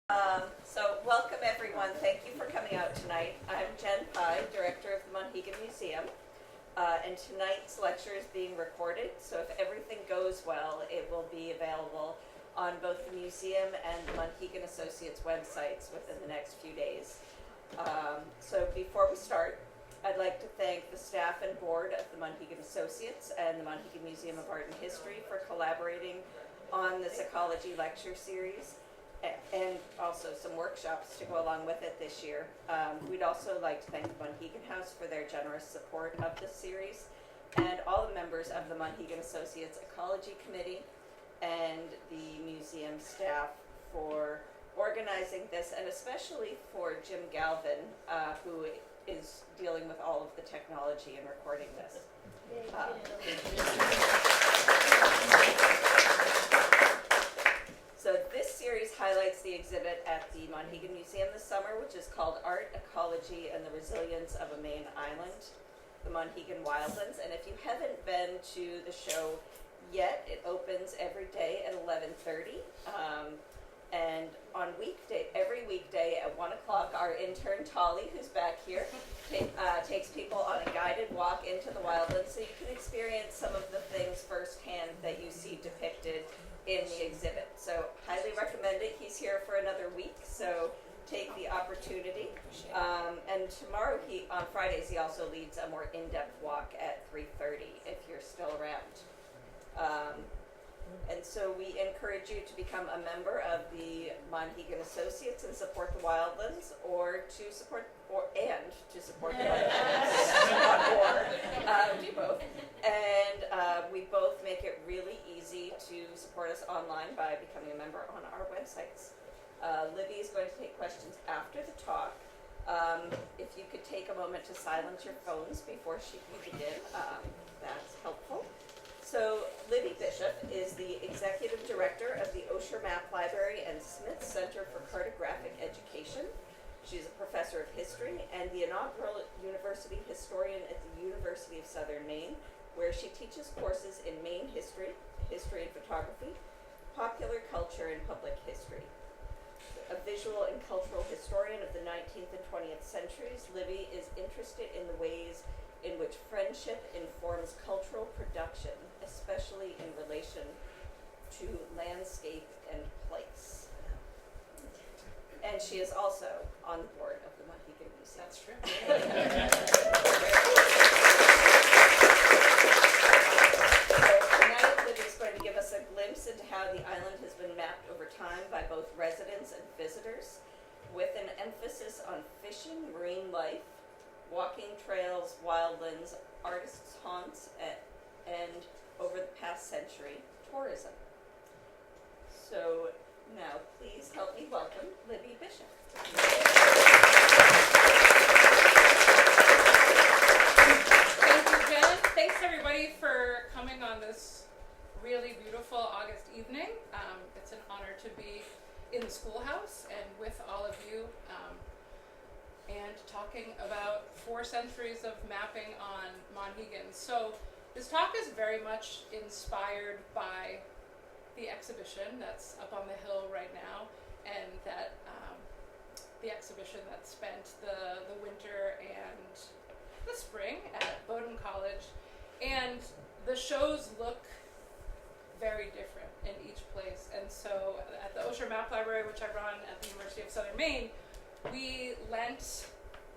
So welcome everyone. Thank you for coming out tonight. I'm Jen Pye, Director of the Monhegan Museum, and tonight's lecture is being recorded, so if everything goes well, it will be available on both the museum and the Monhegan Associates websites within the next few days. So before we start, I'd like to thank the staff and board of the Monhegan Associates and the Monhegan Museum of Art and History for collaborating on this ecology lecture series, and also some workshops to go along with it this year. We'd also like to thank the Monhegan House for their generous support of this series, and all the members of the Monhegan Associates Ecology Committee and the museum staff for organizing this, and especially for Jim Galvin, who is dealing with all of the technology and recording this. So this series highlights the exhibit at the Monhegan Museum this summer, which is called Art, Ecology, and the Resilience of a Maine Island, the Monhegan Wildlands. And if you haven't been to the show yet, it opens every day at 11:30. And on every weekday at 1 o'clock, our intern Tolly, who's back here, takes people on a guided walk into the wildlands so you can experience some of the things firsthand that you see depicted in the exhibit. So highly recommend it. He's here for another week, so take the opportunity. And tomorrow, on Fridays, he also leads a more in-depth walk at 3:30 if you're still around. And so we encourage you to become a member of the Monhegan Associates and support the wildlands, or to support the wildlands, do both. And we both make it really easy to support us online by becoming a member on our websites. Libby is going to take questions after the talk. If you could take a moment to silence your phones before you begin, that's helpful. So Libby Bischof is the Executive Director of the Osher Map Library and Smith Center for Cartographic Education. She's a professor of history and the inaugural university historian at the University of Southern Maine, where she teaches courses in Maine history, history and photography, popular culture, and public history. A visual and cultural historian of the 19th and 20th centuries, Libby is interested in the ways in which friendship informs cultural production, especially in relation to landscape and place. And she is also on the board of the Monhegan Museum. That's true. So tonight, Libby is going to give us a glimpse into how the island has been mapped over time by both residents and visitors, with an emphasis on fishing, marine life, walking trails, wildlands, artists' haunts, and over the past century, tourism. So now, please help me welcome Libby Bischof. Thank you, Jen. Thanks, everybody, for coming on this really beautiful August evening. It's an honor to be in the Schoolhouse and with all of you, and talking about 4 centuries of mapping on Monhegan. So this talk is very much inspired by the exhibition that's up on the hill right now, and that the exhibition that spent the winter and the spring at Bowdoin College. And the shows look very different in each place. And so at the Osher Map Library, which I run at the University of Southern Maine, we lent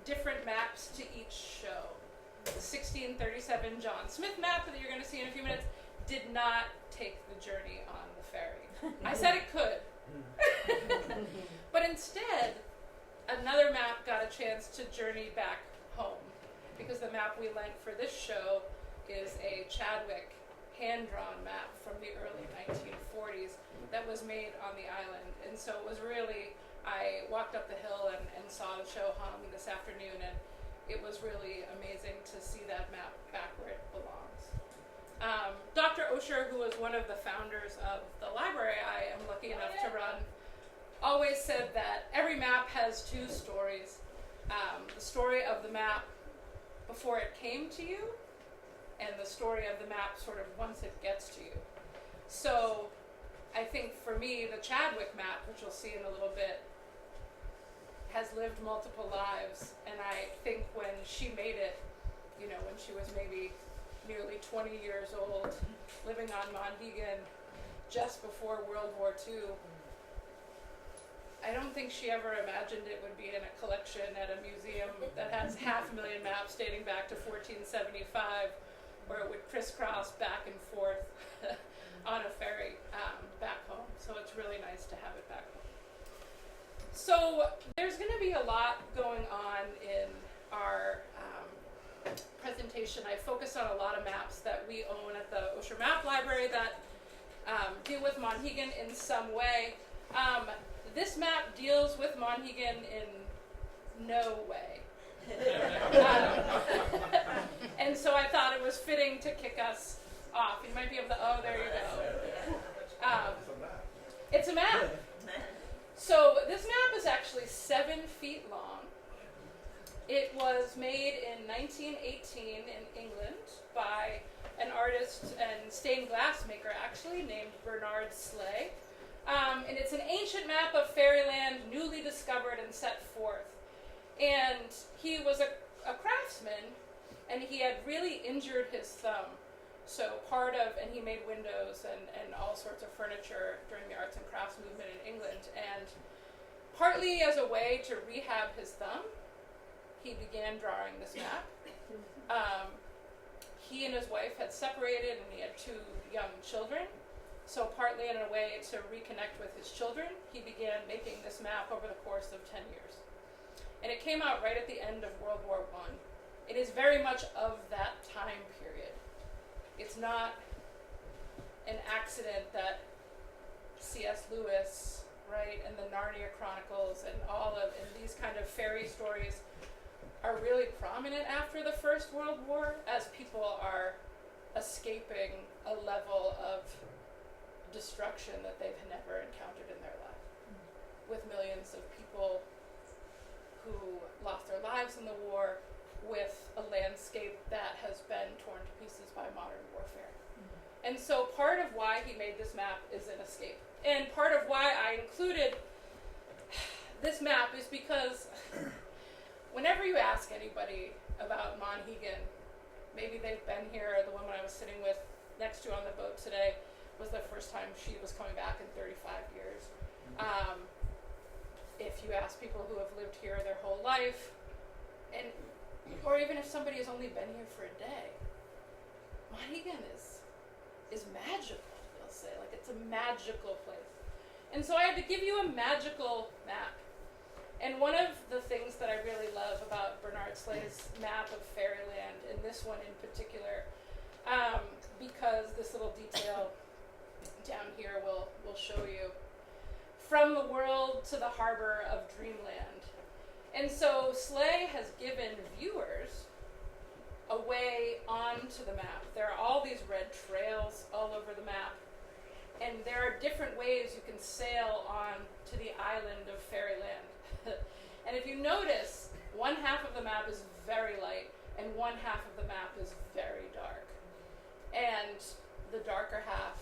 different maps to each show. The 1637 John Smith map that you're going to see in a few minutes did not take the journey on the ferry. I said it could. But instead, another map got a chance to journey back home, because the map we lent for this show is a Chadwick hand-drawn map from the early 1940s that was made on the island. And so it was really, I walked up the hill and saw the show hung this afternoon, and it was really amazing to see that map back where it belongs. Dr. Osher, who was one of the founders of the library I am lucky enough to run, always said that every map has 2 stories. The story of the map before it came to you, and the story of the map sort of once it gets to you. So I think for me, the Chadwick map, which you'll see in a little bit, has lived multiple lives, and I think when she made it, when she was maybe nearly 20 years old, living on Monhegan just before World War II, I don't think she ever imagined it would be in a collection at a museum that has 500,000 maps dating back to 1475, where it would crisscross back and forth on a ferry back home. So it's really nice to have it back home. So there's going to be a lot going on in our presentation. I focus on a lot of maps that we own at the Osher Map Library that deal with Monhegan in some way. This map deals with Monhegan in no way. And so I thought it was fitting to kick us off. You might be able to, there you go. It's a map. So this map is actually 7 feet long. It was made in 1918 in England by an artist and stained glass maker, actually, named Bernard Slay. And it's an ancient map of fairyland, newly discovered and set forth. And he was a craftsman, and he had really injured his thumb. So and he made windows and all sorts of furniture during the arts and crafts movement in England. And partly as a way to rehab his thumb, he began drawing this map. He and his wife had separated, and he had 2 young children. So partly in a way to reconnect with his children, he began making this map over the course of 10 years. And it came out right at the end of World War I. It is very much of that time period. It's not an accident that C.S. Lewis, right, and the Narnia Chronicles and these kind of fairy stories are really prominent after the First World War, as people are escaping a level of destruction that they've never encountered in their life, with millions of people who lost their lives in the war, with a landscape that has been torn to pieces by modern warfare. And so part of why he made this map is an escape. And part of why I included this map is because whenever you ask anybody about Monhegan, maybe they've been here, the woman I was sitting with next to on the boat today was the first time she was coming back in 35 years. If you ask people who have lived here their whole life, or even if somebody has only been here for a day, Monhegan is magical, they'll say. Like, it's a magical place. And so I had to give you a magical map. And one of the things that I really love about Bernard Slay's map of fairyland, and this one in particular, because this little detail down here will show you, from the world to the harbor of dreamland. And so Slay has given viewers a way onto the map. There are all these red trails all over the map, and there are different ways you can sail on to the island of fairyland. And if you notice, one half of the map is very light, and one half of the map is very dark. And the darker half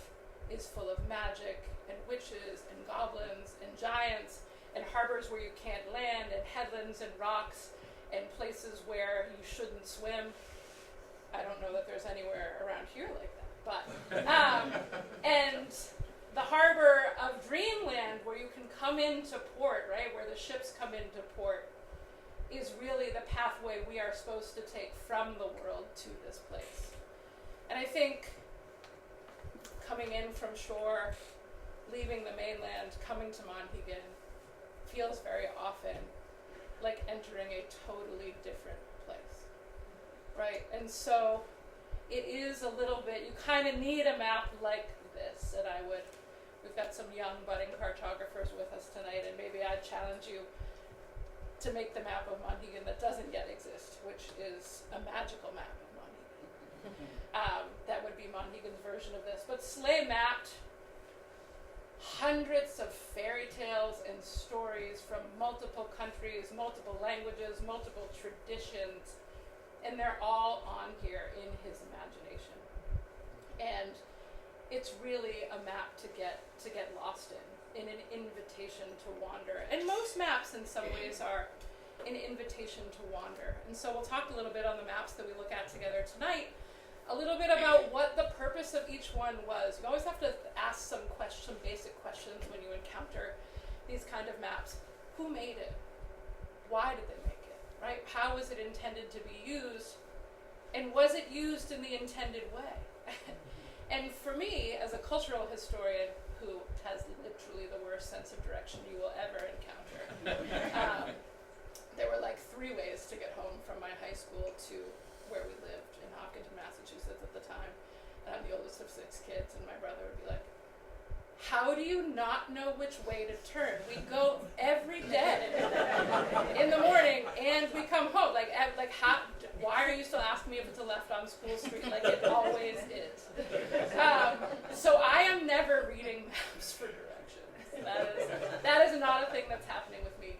is full of magic, and witches, and goblins, and giants, and harbors where you can't land, and headlands, and rocks, and places where you shouldn't swim. I don't know that there's anywhere around here like that, but, and the harbor of dreamland, where you can come into port, right, where the ships come into port, is really the pathway we are supposed to take from the world to this place. And I think coming in from shore, leaving the mainland, coming to Monhegan, feels very often like entering a totally different place, right? And so it is a little bit, you kind of need a map like this, and we've got some young budding cartographers with us tonight, and maybe I'd challenge you to make the map of Monhegan that doesn't yet exist, which is a magical map of Monhegan. That would be Monhegan's version of this. But Slay mapped hundreds of fairy tales and stories from multiple countries, multiple languages, multiple traditions, and they're all on here in his imagination. And it's really a map to get lost in. in an invitation to wander. And most maps in some ways are an invitation to wander. And so we'll talk a little bit on the maps that we look at together tonight, a little bit about what the purpose of each one was. You always have to ask some basic questions when you encounter these kind of maps. Who made it? Why did they make it? Right? How was it intended to be used? And was it used in the intended way? And for me, as a cultural historian who has literally the worst sense of direction you will ever encounter, there were like 3 ways to get home from my high school to where we lived in Hopkinton, Massachusetts at the time. And I'm the oldest of 6 kids, and my brother would be like, how do you not know which way to turn? We go every day in the morning, and we come home. Why are you still asking me if it's a left on School Street? Like it always is. So I am never reading maps for directions. That is not a thing that's happening with me.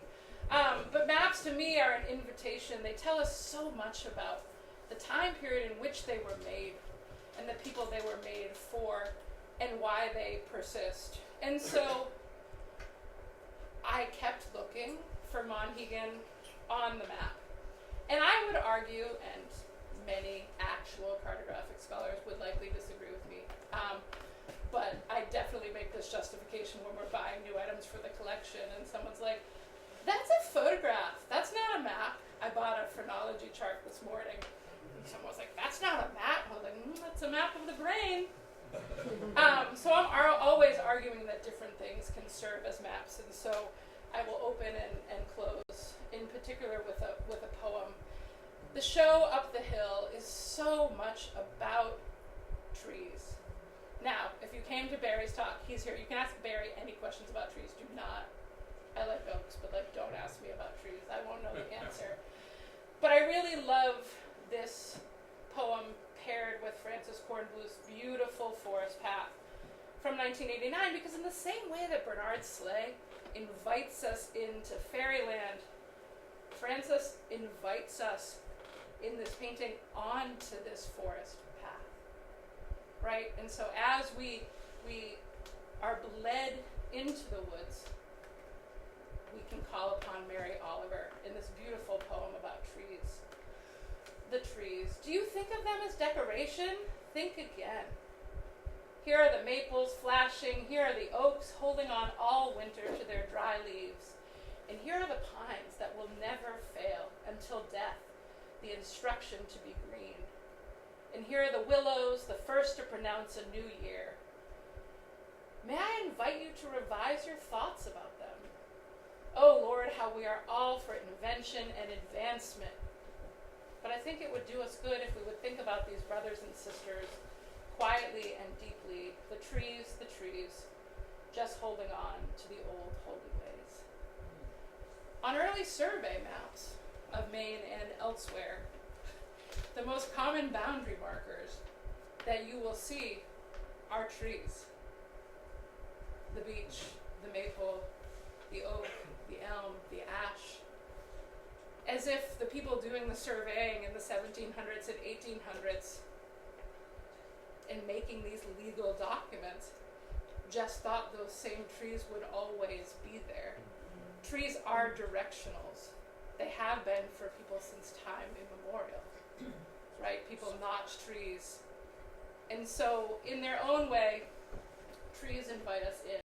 But maps to me are an invitation. They tell us so much about the time period in which they were made and the people they were made for and why they persist. And so I kept looking for Monhegan on the map. And I would argue, and many actual cartographic scholars would likely disagree with me, but I definitely make this justification when we're buying new items for the collection and someone's like, that's a photograph, that's not a map. I bought a phrenology chart this morning and someone was like, that's not a map. I was like, that's a map of the brain. So I'm always arguing that different things can serve as maps, and so I will open and close, in particular with a poem. The show Up the Hill is so much about trees. Now, if you came to Barry's talk, he's here. You can ask Barry any questions about trees. Do not. I like oaks, but don't ask me about trees. I won't know the answer. But I really love this poem paired with Francis Cornbluth's beautiful Forest Path from 1989, because in the same way that Bernard Sleigh invites us into fairyland, Francis invites us in this painting onto this forest path, right? And so as we are led into the woods, we can call upon Mary Oliver in this beautiful poem about trees. The trees. Do you think of them as decoration? Think again. Here are the maples flashing. Here are the oaks holding on all winter to their dry leaves. And here are the pines that will never fail until death, the instruction to be green. And here are the willows, the first to pronounce a new year. May I invite you to revise your thoughts about them? Oh Lord, how we are all for invention and advancement. But I think it would do us good if we would think about these brothers and sisters quietly and deeply, the trees, just holding on to the old holy ways. On early survey maps of Maine and elsewhere, the most common boundary markers that you will see are trees. The beech, the maple, the oak, the elm, the ash. As if the people doing the surveying in the 1700s and 1800s and making these legal documents just thought those same trees would always be there. Trees are directionals. They have been for people since time immemorial, right? People notch trees. And so in their own way, trees invite us in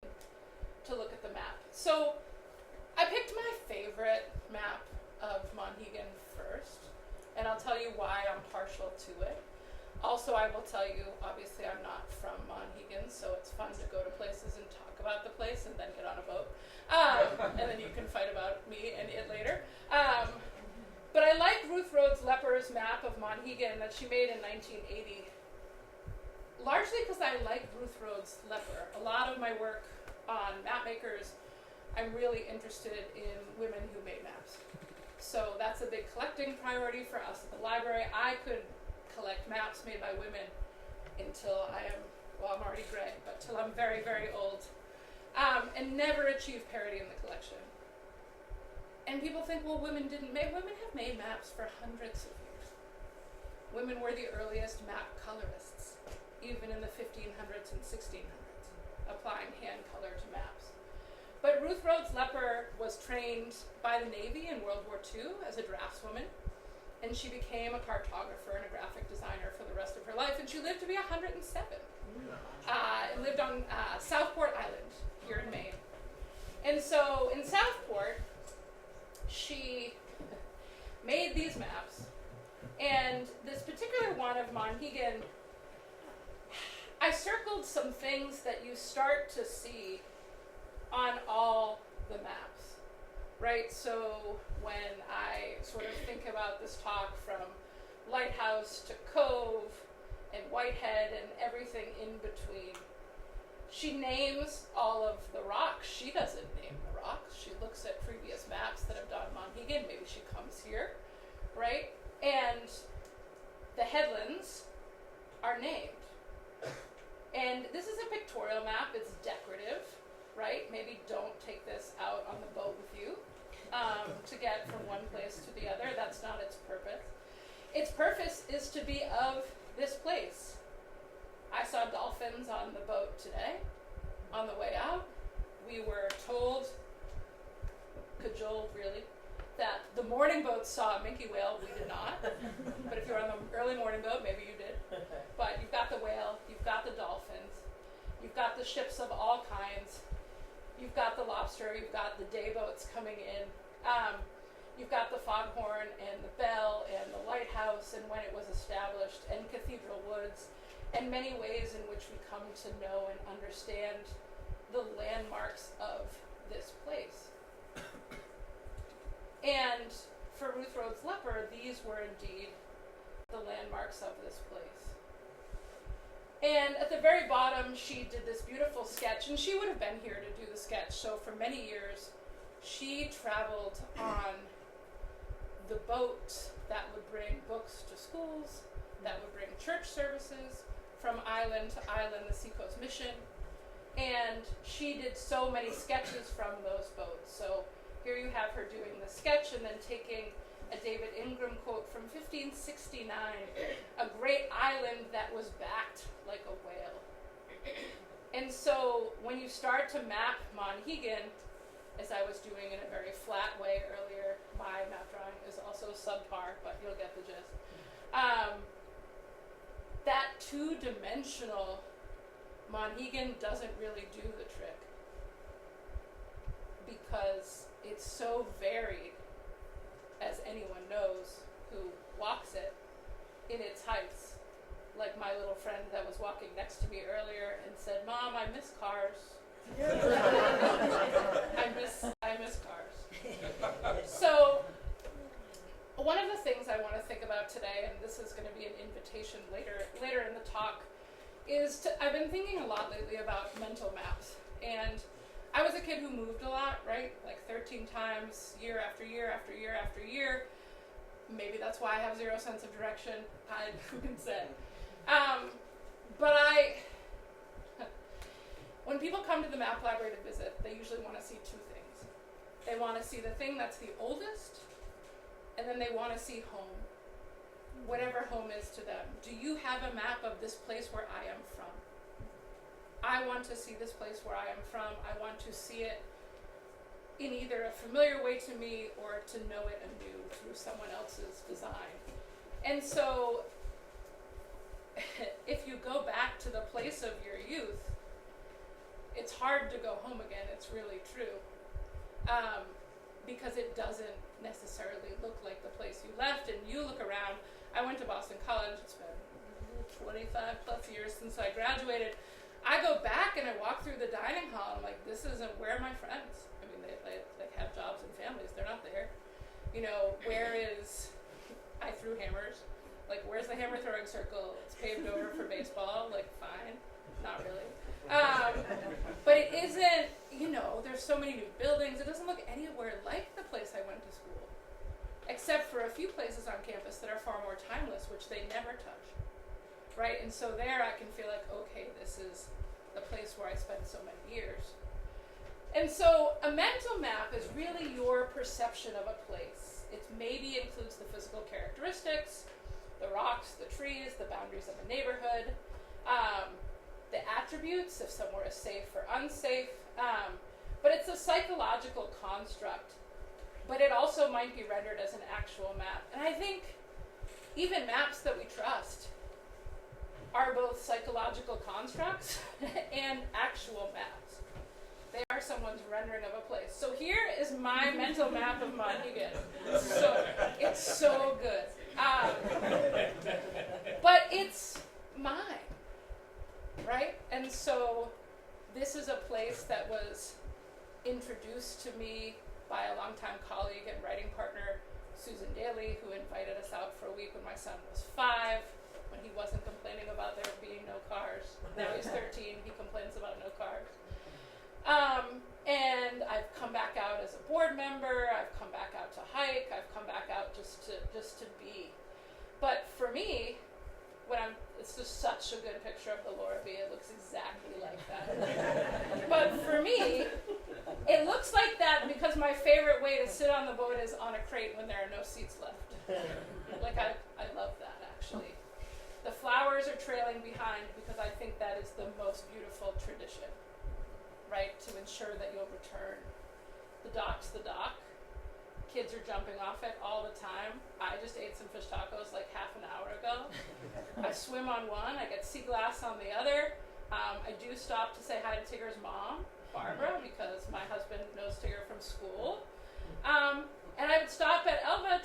to look at the map. So I picked my favorite map of Monhegan first, and I'll tell you why I'm partial to it. Also, I will tell you, obviously I'm not from Monhegan, so it's fun to go to places and talk about the place and then get on a boat. And then you can fight about me and it later. But I like Ruth Rhodes Lepper's map of Monhegan that she made in 1980, largely because I like Ruth Rhodes Lepper. A lot of my work on map makers, I'm really interested in women who made maps. So that's a big collecting priority for us at the library. I could collect maps made by women until I'm already gray, but till I'm very, very old, and never achieve parity in the collection. And people think, well, women have made maps for hundreds of years. Women were the earliest map colorists, even in the 1500s and 1600s, applying hand color to maps. But Ruth Rhodes Lepper was trained by the Navy in World War II as a draftswoman, and she became a cartographer and a graphic designer for the rest of her life, and she lived to be 107. And lived on Southport Island here in Maine. And so in Southport, she made these maps, and this particular one of Monhegan, I circled some things that you start to see on all the maps, right? So when I sort of think about this talk from Lighthouse to Cove and Whitehead and everything in between, she names all of the rocks. She doesn't name the rocks. She looks at previous maps that have done Monhegan. Maybe she comes here, right? And the headlands are named. And this is a pictorial map. It's decorative, right? Maybe don't take this out on the boat with you to get from one place to the other. That's not its purpose. Its purpose is to be of this place. I saw dolphins on the boat today on the way out. We were told, cajoled really, that the morning boat saw a minke whale. We did not. But if you're on the early morning boat, maybe you did. But you've got the whale, you've got the dolphins, you've got the ships of all kinds, you've got the lobster, you've got the day boats coming in, you've got the foghorn and the bell and the lighthouse and when it was established, and Cathedral Woods, and many ways in which we come to know and understand the landmarks of this place. And for Ruth Rhodes Lepper, these were indeed the landmarks of this place. And at the very bottom, she did this beautiful sketch, and she would have been here to do the sketch. So for many years, she traveled on the boat that would bring books to schools, that would bring church services from island to island, the Seacoast Mission. And she did so many sketches from those boats. So here you have her doing the sketch and then taking a David Ingram quote from 1569, a great island that was backed like a whale. And so when you start to map Monhegan, as I was doing in a very flat way earlier, my map drawing is also subpar, but you'll get the gist. That two-dimensional Monhegan doesn't really do the trick because it's so varied, as anyone knows who walks it, in its heights. Like my little friend that was walking next to me earlier and said, "Mom, I miss cars." I miss cars. So one of the things I want to think about today, and this is going to be an invitation later in the talk, is I've been thinking a lot lately about mental maps. And I was a kid who moved a lot, right? Like 13 times, year after year after year after year. Maybe that's why I have zero sense of direction. Who can say? But when people come to the map library to visit, they usually want to see two things. They want to see the thing that's the oldest, and then they want to see home, whatever home is to them. Do you have a map of this place where I am from? I want to see this place where I am from. I want to see it in either a familiar way to me or to know it anew through someone else's design. And so if you go back to the place of your youth, it's hard to go home again. It's really true. Because it doesn't necessarily look like the place you left. And you look around. I went to Boston College. It's been 25 plus years since I graduated. I go back and I walk through the dining hall. I'm like, this isn't, where are my friends? I mean, they have jobs and families. They're not there. You know, where is, I threw hammers. Like, where's the hammer throwing circle? It's paved over for baseball. Like, fine. Not really. But it isn't, you know, there's so many new buildings. It doesn't look anywhere like the place I went to school. Except for a few places on campus that are far more timeless, which they never touch. Right? And so there I can feel like, okay, this is the place where I spent so many years. And so a mental map is really your perception of a place. It maybe includes the physical characteristics, the rocks, the trees, the boundaries of a neighborhood, the attributes, if somewhere is safe or unsafe, But it's a psychological construct. But it also might be rendered as an actual map. And I think even maps that we trust are both psychological constructs and actual maps. They are someone's rendering of a place. So here is my mental map of Monhegan. So it's so good. But it's mine, right? And so this is a place that was introduced to me by a longtime colleague and writing partner, Susan Daly, who invited us out for a week when my son was 5, when he wasn't complaining about there being no cars. Now he's 13, he complains about no cars. And I've come back out as a board member, I've come back out to hike, I've come back out just to be. But for me, it's just such a good picture of the Lorabee, it looks exactly like that. But for me, it looks like that because my favorite way to sit on the boat is on a crate when there are no seats left. Like, I love that, actually. The flowers are trailing behind because I think that is the most beautiful tradition, right? To ensure that you'll return. The dock's the dock. Kids are jumping off it all the time. I just ate some fish tacos like half an hour ago. I swim on one, I get sea glass on the other. I do stop to say hi to Tigger's mom, Barbara, because my husband knows Tigger from school. And I would stop at Elva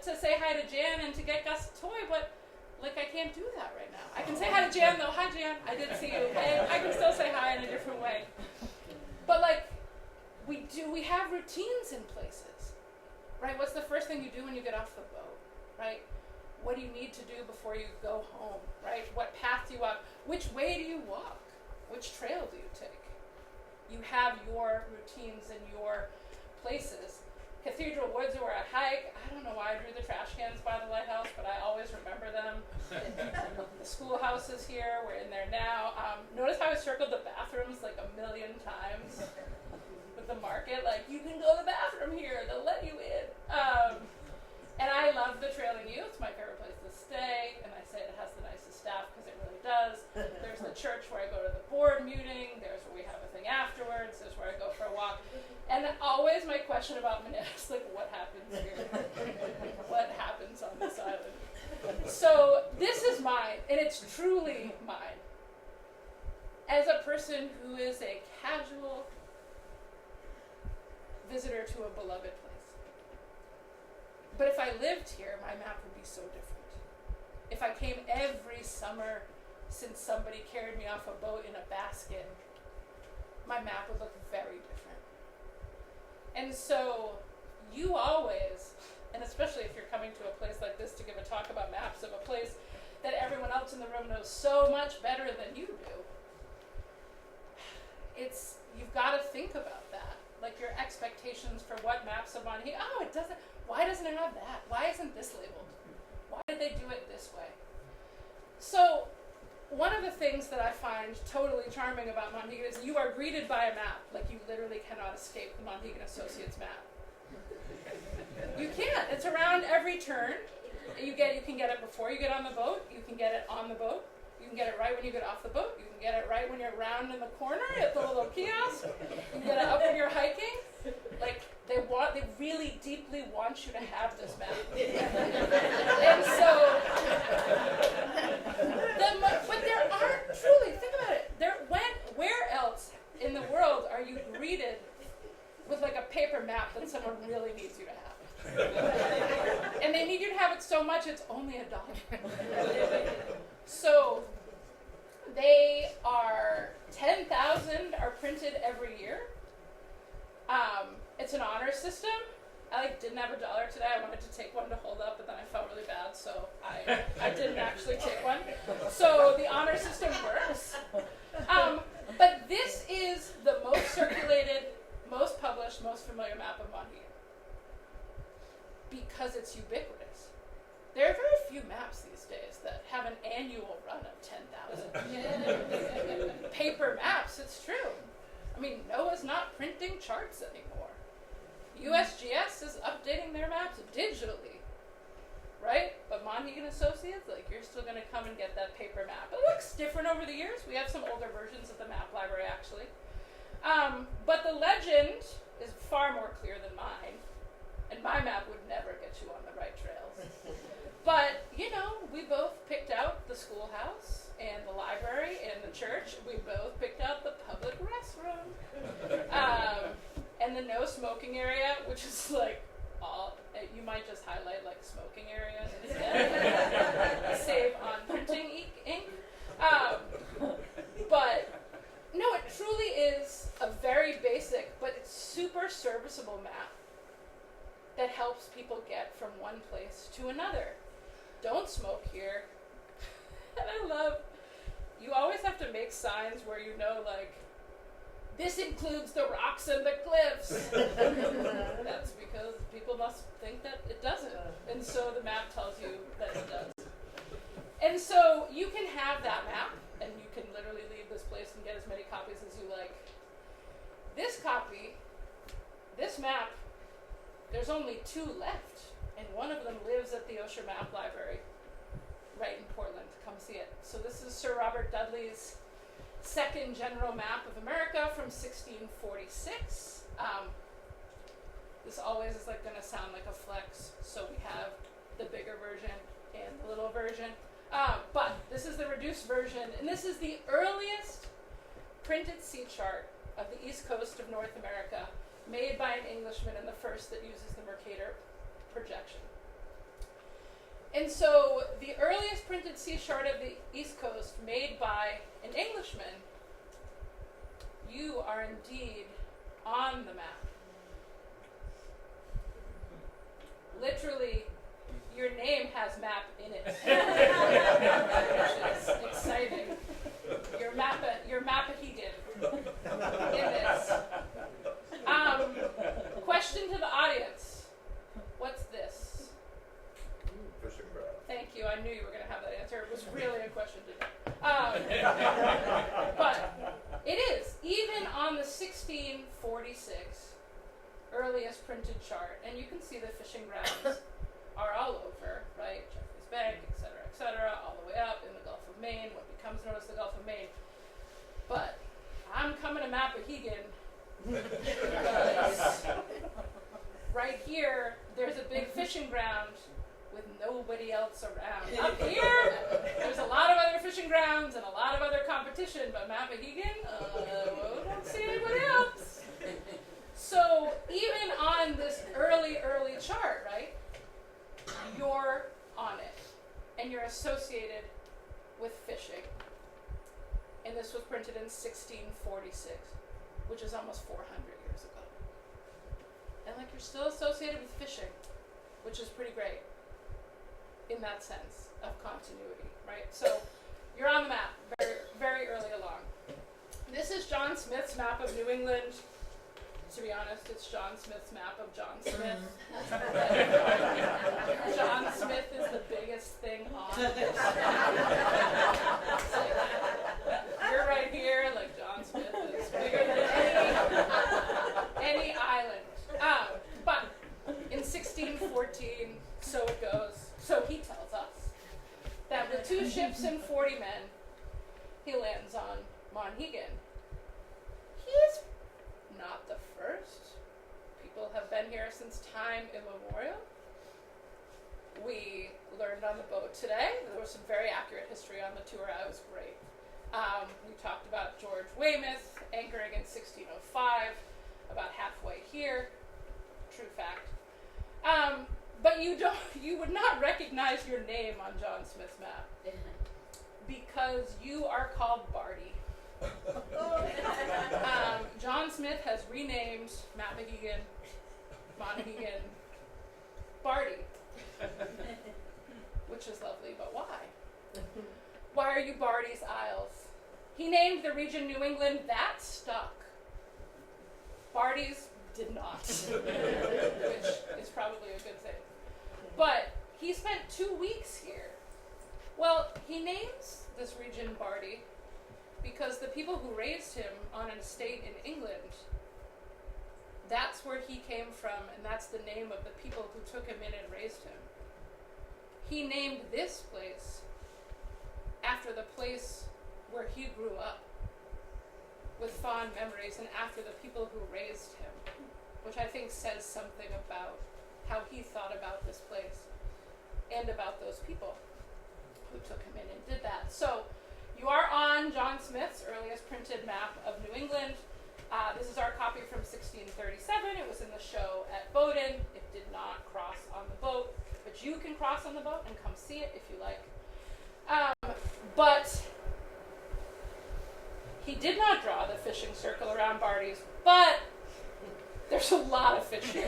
to say hi to Jan and to get Gus a toy, but like I can't do that right now. I can say hi to Jan though. Hi Jan, I did see you. And I can still say hi in a different way. But like, we have routines in places. Right? What's the first thing you do when you get off the boat? Right? What do you need to do before you go home? Right? What path do you walk? Which way do you walk? Which trail do you take? You have your routines and your places. Cathedral Woods are where I hike. I don't know why I drew the trash cans by the lighthouse, but I always remember them. The Schoolhouse is here. We're in there now. Notice how I circled the bathrooms like a million times. The market, like, you can go to the bathroom here, they'll let you in. And I love the Trailing U, it's my favorite place to stay, and I say it has the nicest staff because it really does. There's the church where I go to the board meeting, there's where we have a thing afterwards, there's where I go for a walk. And always my question about Manila is like, what happens here? What happens on this island? So this is mine, and it's truly mine. As a person who is a casual visitor to a beloved place. But if I lived here, my map would be so different. If I came every summer since somebody carried me off a boat in a basket, my map would look very different. And so you always, and especially if you're coming to a place like this to give a talk about maps of a place that everyone else in the room knows so much better than you do, you've got to think about that. Like your expectations for what maps of Monhegan. Oh, it doesn't. Why doesn't it have that? Why isn't this labeled? Why did they do it this way? So, one of the things that I find totally charming about Monhegan is you are greeted by a map. Like you literally cannot escape the Monhegan Associates map. You can't. It's around every turn. You can get it before you get on the boat. You can get it on the boat. You can get it right when you get off the boat. You can get it right when you're round in the corner at the little kiosk. You can get it up when you're hiking. Like, they really deeply want you to have this map. And so, but there aren't, truly, think about it. Where else in the world are you greeted with like a paper map that someone really needs you to have? And they need you to have it so much, it's only $1. So they are 10,000 are printed every year. It's an honor system. I didn't have $1 today. I wanted to take one to hold up, but then I felt really bad, so I didn't actually take one. So the honor system works. But this is the most circulated, most published, most familiar map of Monhegan because it's ubiquitous. There are very few maps these days that have an annual run of 10,000. Paper maps, it's true. I mean, NOAA's not printing charts anymore. USGS is updating their maps digitally, right? But Monhegan Associates, like, you're still going to come and get that paper map. It looks different over the years. We have some older versions of the map library, actually. But the legend is far more clear than mine, and my map would never get you on the right trails. But, you know, we both picked out the schoolhouse and the library and the church. We both picked out the public restroom. And the no smoking area, which is like you might just highlight like smoking area instead. Save on printing ink. But no, it truly is a very basic, but it's super serviceable map that helps people get from one place to another. Don't smoke here. And I love, you always have to make signs where you know, like, this includes the rocks and the cliffs. That's because people must think that it doesn't. And so the map tells you that it does. And so you can have that map, and you can literally leave this place and get as many copies as you like. This copy, this map, there's only 2 left, and one of them lives at the Osher Map Library, right in Portland. Come see it. So this is Sir Robert Dudley's second general map of America from 1646. This always is like going to sound like a flex, so we have the bigger version and the little version. But this is the reduced version, and this is the earliest printed sea chart of the east coast of North America, made by an Englishman, and the first that uses the Mercator projection. And so the earliest printed sea chart of the east coast made by an Englishman, you are indeed on the map. Literally, your name has map in it, which is exciting. Your Mapahegan in this. Question to the audience. What's this? Fishing rod. Thank you. I knew you were going to have that answer. It was really a question to me. But it is. Even on the 1646 earliest printed chart, and you can see the fishing grounds are all over, right? Jeffreys Bank, et cetera, all the way up in the Gulf of Maine, what becomes known as the Gulf of Maine. But I'm coming to Mapahegan because right here, there's a big fishing ground with nobody else around. Up here, there's a lot of other fishing grounds and a lot of other competition, but Mapahegan, don't see anybody else. So even on this early chart, right, you're on it, and you're associated with fishing. And this was printed in 1646, which is almost 400 years ago. And like, you're still associated with fishing, which is pretty great in that sense of continuity, right? So you're on the map very, very early along. This is John Smith's map of New England. To be honest, it's John Smith's map of John Smith. John Smith is the biggest thing on this. You're right here, like John Smith is bigger than any island. But in 1614, so it goes, so he tells us, that with 2 ships and 40 men, he lands on Monhegan. He's not the first. People have been here since time immemorial. We learned on the boat today. There was some very accurate history on the tour. It was great. We talked about George Weymouth anchoring in 1605, about halfway here. True fact. But you would not recognize your name on John Smith's map because you are called Barty. John Smith has renamed Mapahegan, Monhegan, Barty, which is lovely, but why? Why are you Barty's Isles? He named the region New England. That stuck. Barty's did not, which is probably a good thing. But he spent 2 weeks here. Well, he names this region Barty because the people who raised him on an estate in England, that's where he came from, and that's the name of the people who took him in and raised him. He named this place after the place where he grew up. with fond memories and after the people who raised him, which I think says something about how he thought about this place and about those people who took him in and did that. So you are on John Smith's earliest printed map of New England. This is our copy from 1637. It was in the show at Bowdoin. It did not cross on the boat, but you can cross on the boat and come see it if you like. But he did not draw the fishing circle around Barty's, but there's a lot of fishing.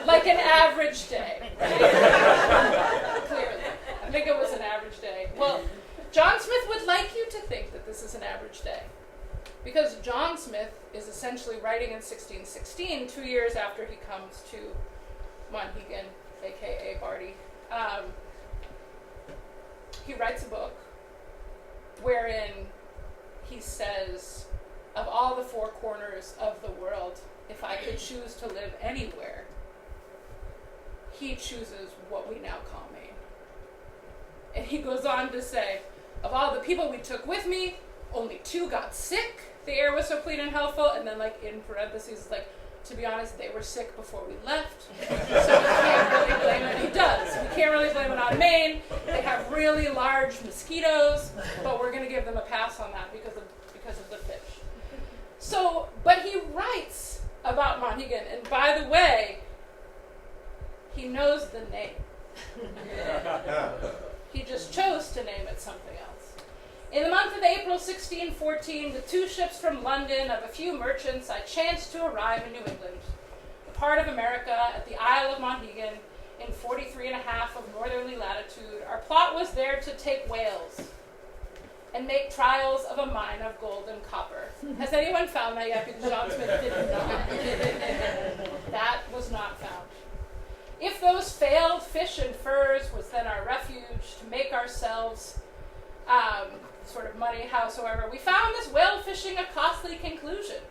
Like an average day, right? Clearly. I think it was an average day. Well, John Smith would like you to think that this is an average day, because John Smith is essentially writing in 1616, 2 years after he comes to Monhegan, aka Barty. He writes a book wherein he says, of all the four corners of the world, if I could choose to live anywhere, he chooses what we now call Maine. And he goes on to say, of all the people we took with me, only 2 got sick. The air was so clean and healthful. And then, like, in parentheses, like, to be honest, they were sick before we left. So we can't really blame it. He does. We can't really blame it on Maine. They have really large mosquitoes, but we're going to give them a pass on that because of the fish. So, but he writes about Monhegan, and by the way, he knows the name. He just chose to name it something else. In the month of April 1614, the 2 ships from London of a few merchants I chanced to arrive in New England, a part of America at the Isle of Monhegan in 43.5 of northerly latitude. Our plot was there to take whales and make trials of a mine of gold and copper. Has anyone found that yet? Because John Smith did not. That was not found. If those failed, fish and furs was then our refuge to make ourselves sort of money. Howsoever, we found this whale fishing a costly conclusion.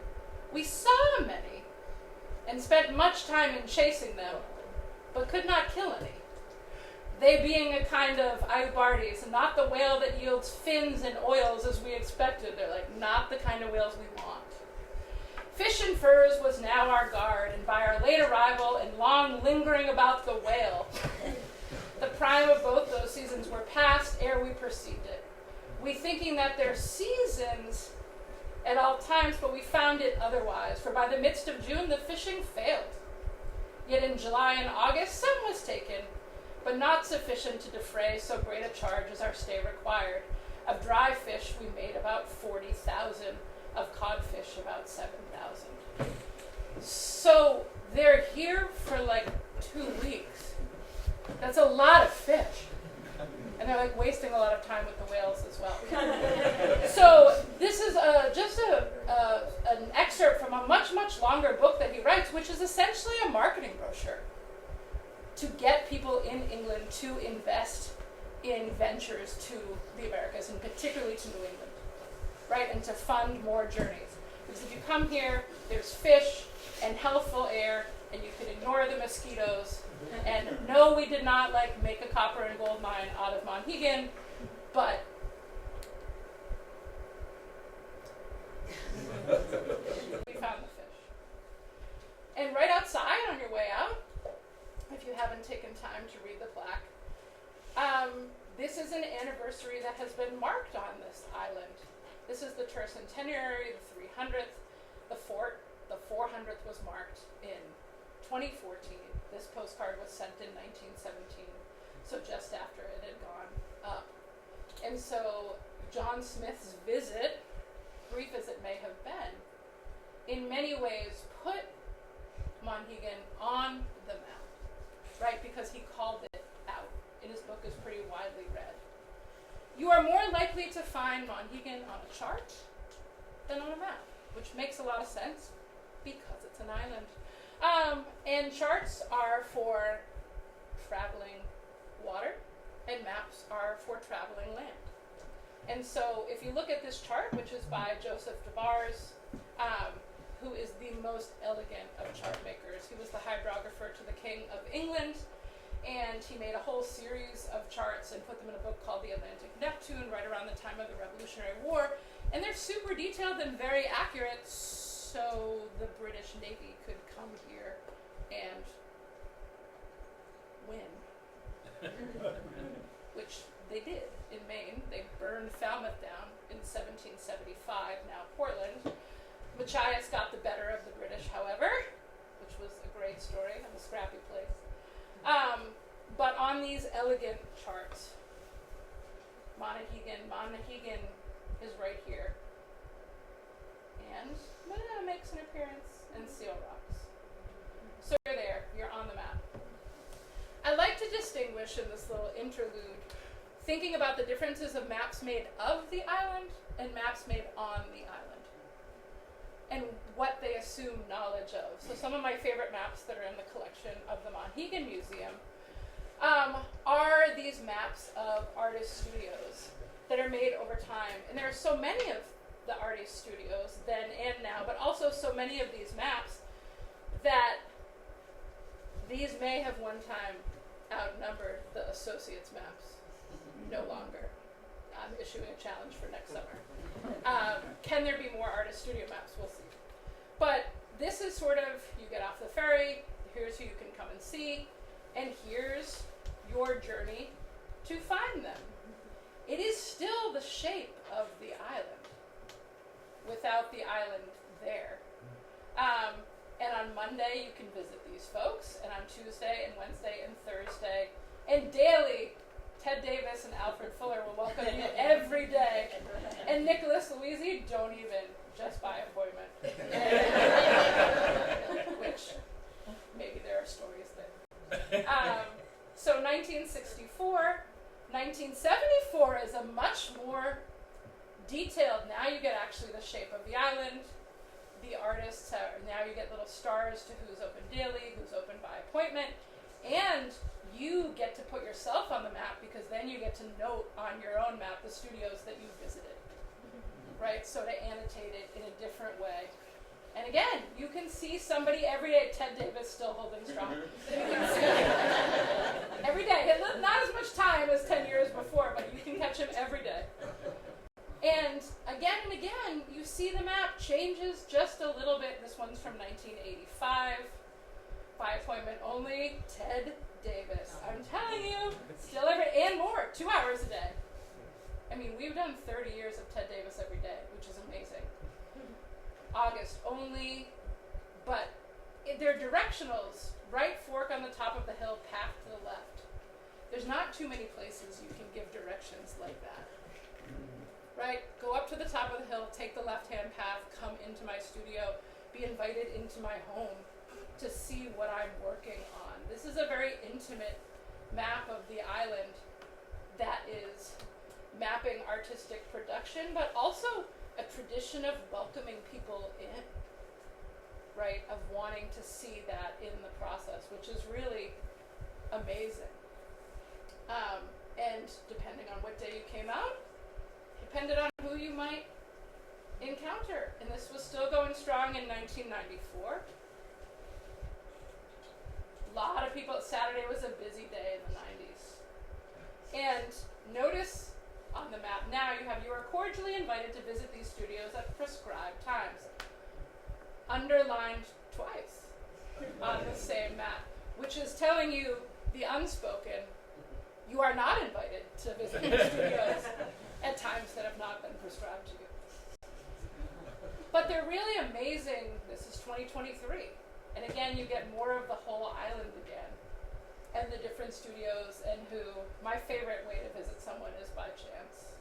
We saw many and spent much time in chasing them, but could not kill any. They being a kind of Ibartes, not the whale that yields fins and oils as we expected. They're like, not the kind of whales we want. Fish and furs was now our guard, and by our late arrival and long lingering about the whale, the prime of both those seasons were past ere we perceived it. We thinking that their seasons at all times, but we found it otherwise, for by the midst of June the fishing failed. Yet in July and August some was taken, but not sufficient to defray so great a charge as our stay required. Of dry fish we made about 40,000, of codfish about 7,000. So they're here for like 2 weeks. That's a lot of fish. And they're like wasting a lot of time with the whales as well. So this is just an excerpt from a much, much longer book that he writes, which is essentially a marketing brochure to get people in England to invest in ventures to the Americas, and particularly to New England, right? And to fund more journeys. Because if you come here, there's fish and healthful air, and you can ignore the mosquitoes. And no, we did not make a copper and gold mine out of Monhegan, but we found the fish. And right outside on your way out, if you haven't taken time to read the plaque, this is an anniversary that has been marked on this island. This is the tercentenary, the 300th, the fort, the 400th was marked in 2014. This postcard was sent in 1917, so just after it had gone up. And so John Smith's visit, brief as it may have been, in many ways put Monhegan on the map, right? Because he called it out. And his book is pretty widely read. You are more likely to find Monhegan on a chart than on a map, which makes a lot of sense because it's an island. And charts are for traveling water, and maps are for traveling land. And so if you look at this chart, which is by Joseph DeVars, who is the most elegant of chart makers. He was the hydrographer to the King of England, And he made a whole series of charts and put them in a book called The Atlantic Neptune right around the time of the Revolutionary War. And they're super detailed and very accurate, so the British Navy could come here and win. Which they did in Maine. They burned Falmouth down in 1775, now Portland. Machias got the better of the British, however, which was a great story of a scrappy place. But on these elegant charts, Monhegan is right here. And makes an appearance, and Seal Rocks. So you're there, you're on the map. I like to distinguish in this little interlude, thinking about the differences of maps made of the island and maps made on the island, and what they assume knowledge of. So some of my favorite maps that are in the collection of the Monhegan Museum are these maps of artist studios that are made over time. And there are so many of the artist studios then and now, but also so many of these maps that these may have one time outnumbered the Associates maps. No longer. I'm issuing a challenge for next summer. Can there be more artist studio maps? We'll see. But this is sort of, you get off the ferry, here's who you can come and see, and here's your journey to find them. It is still the shape of the island, without the island there. And on Monday, you can visit these folks, and on Tuesday and Wednesday and Thursday, and daily, Ted Davis and Alfred Fuller will welcome you every day. And Nicholas Louisi, don't even, just by appointment. Which, maybe there are stories there. So 1964, 1974 is a much more detailed, now you get actually the shape of the island. The artists now you get little stars to who's open daily, who's open by appointment, and you get to put yourself on the map because then you get to note on your own map the studios that you visited, right? So to annotate it in a different way. And again, you can see somebody every day. Ted Davis still holding strong. You can see every day. Not as much time as 10 years before, but you can catch him every day. And again, you see the map changes just a little bit. This one's from 1985, by appointment only, Ted Davis. I'm telling you, still and more, 2 hours a day. I mean, we've done 30 years of Ted Davis every day, which is amazing. August only, but they're directionals, right fork on the top of the hill, path to the left. There's not too many places you can give directions like that. Right? Go up to the top of the hill, take the left-hand path, come into my studio, be invited into my home to see what I'm working on. This is a very intimate map of the island that is mapping artistic production, but also a tradition of welcoming people in, right? Of wanting to see that in the process, which is really amazing. And depending on what day you came out, depended on who you might encounter. And this was still going strong in 1994. A lot of people, Saturday was a busy day in the 90s. And notice on the map now you are cordially invited to visit these studios at prescribed times. Underlined twice on the same map, which is telling you the unspoken, you are not invited to visit these studios at times that have not been prescribed to you. But they're really amazing. This is 2023. And again, you get more of the whole island again. And the different studios and who. My favorite way to visit someone is by chance.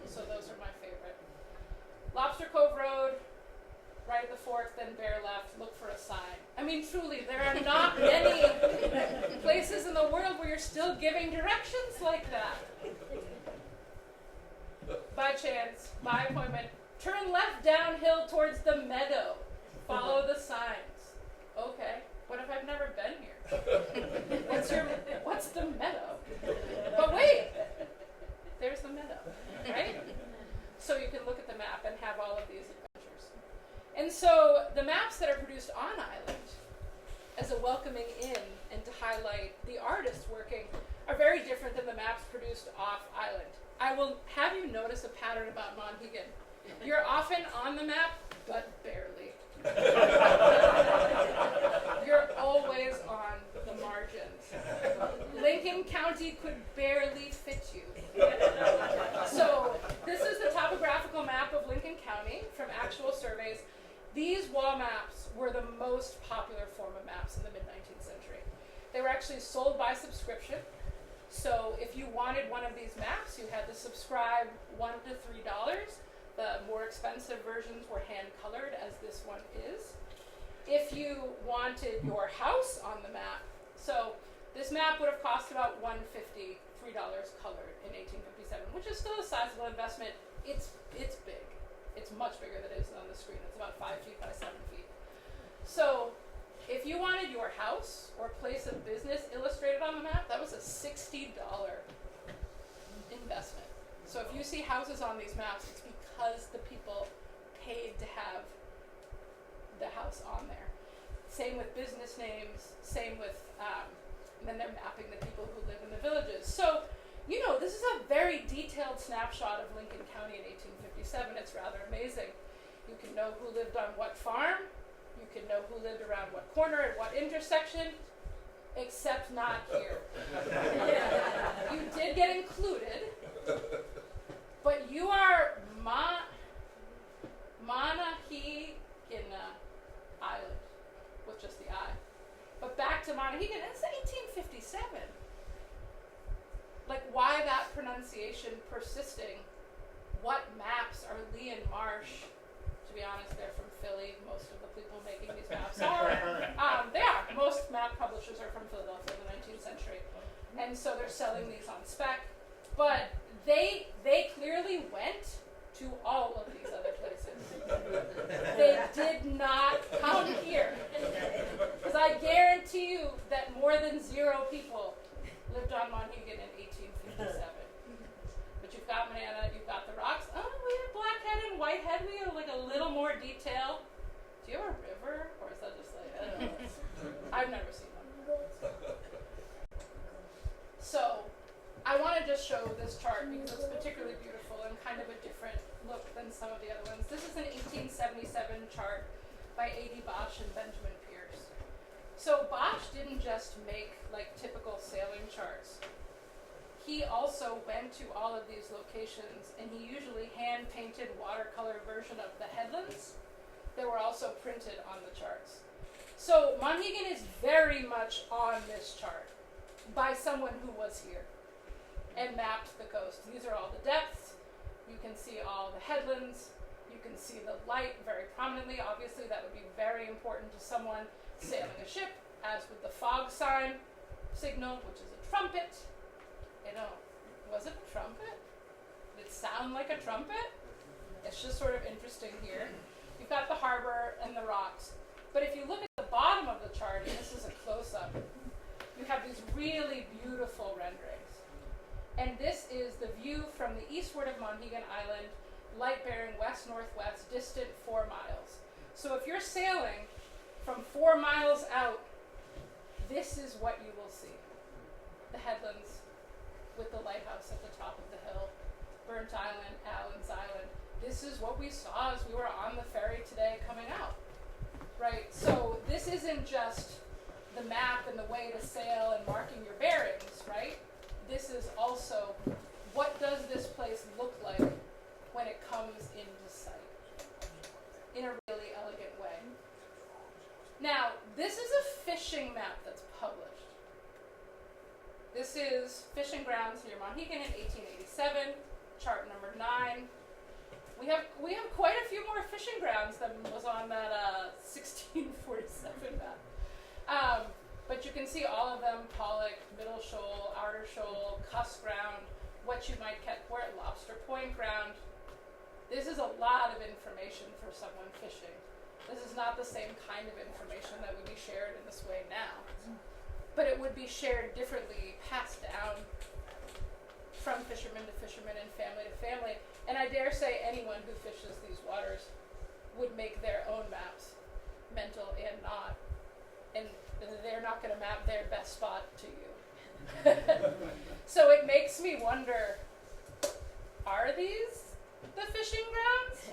So those are my favorite. Lobster Cove Road, right at the fork, then bear left, look for a sign. I mean, truly, there are not many places in the world where you're still giving directions like that. By chance, by appointment, turn left downhill towards the meadow. Follow the signs. Okay, what if I've never been here? What's the meadow? But wait, there's the meadow, right? So you can look at the map and have all of these adventures. And so the maps that are produced on island as a welcoming in and to highlight the artists working are very different than the maps produced off island. I will have you notice a pattern about Monhegan. You're often on the map, but barely. You're always on the margins. Lincoln County could barely fit you. So this is the topographical map of Lincoln County from actual surveys. These wall maps were the most popular form of maps in the mid-19th century. They were actually sold by subscription. So if you wanted one of these maps, you had to subscribe $1 to $3. The more expensive versions were hand-colored, as this one is. If you wanted your house on the map, so this map would have cost about $1.50, $3 colored in 1857, which is still a sizable investment. It's big. It's much bigger than it is on the screen. It's about 5 feet by 7 feet. So if you wanted your house or place of business illustrated on the map, that was a $60 investment. So if you see houses on these maps, it's because the people paid to have the house on there. Same with business names, same with, and then they're mapping the people who live in the villages. So, you know, this is a very detailed snapshot of Lincoln County in 1857. It's rather amazing. You can know who lived on what farm, you can know who lived around what corner at what intersection, except not here. You did get included, but you are Monhegan Island, with just the I. But back to Monhegan, it's 1857. Like, why that pronunciation persisting? What maps are Lee and Marsh? To be honest, they're from Philly. Most of the people making these maps are. They are. Most map publishers are from Philadelphia in the 19th century. And so they're selling these on spec. But they clearly went to all of these other places. They did not come here. Because I guarantee you that more than 0 people lived on Monhegan in 1857. But you've got Manana, you've got the rocks. Oh, we have Blackhead and Whitehead. We have like a little more detail. Do you have a river? Or is that just like, I don't know. I've never seen one. So, I want to just show this chart because it's particularly beautiful and kind of a different look than some of the other ones. This is an 1877 chart by A.D. Bosch and Benjamin Pierce. So Bosch didn't just make like typical sailing charts. He also went to all of these locations and he usually hand-painted watercolor version of the headlands that were also printed on the charts. So Monhegan is very much on this chart by someone who was here and mapped the coast. These are all the depths. You can see all the headlands. You can see the light very prominently. Obviously, that would be very important to someone sailing a ship, as with the fog sign signal, which is a trumpet. You know, was it a trumpet? Did it sound like a trumpet? It's just sort of interesting here. You've got the harbor and the rocks. But if you look at the bottom of the chart, and this is a close-up, you have these really beautiful renderings. And this is the view from the eastward of Monhegan Island, light bearing west-northwest, distant 4 miles. So if you're sailing from 4 miles out, this is what you will see. The headlands with the lighthouse at the top of the hill, Burnt Island, Allen's Island. This is what we saw as we were on the ferry today coming out, right? So this isn't just the map and the way to sail and marking your bearings, right? This is also, what does this place look like when it comes into sight in a really elegant way. Now, this is a fishing map that's published. This is Fishing Grounds near Monhegan in 1887, chart number 9. We have quite a few more fishing grounds than was on that 1647 map. But you can see all of them: Pollock, Middle Shoal, Outer Shoal, Cuss Ground, what you might catch, we're at Lobster Point Ground. This is a lot of information for someone fishing. This is not the same kind of information that would be shared in this way now. But it would be shared differently, passed down from fisherman to fisherman and family to family. And I dare say anyone who fishes these waters would make their own maps, mental and not. And not going to map their best spot to you. So it makes me wonder, are these the fishing grounds?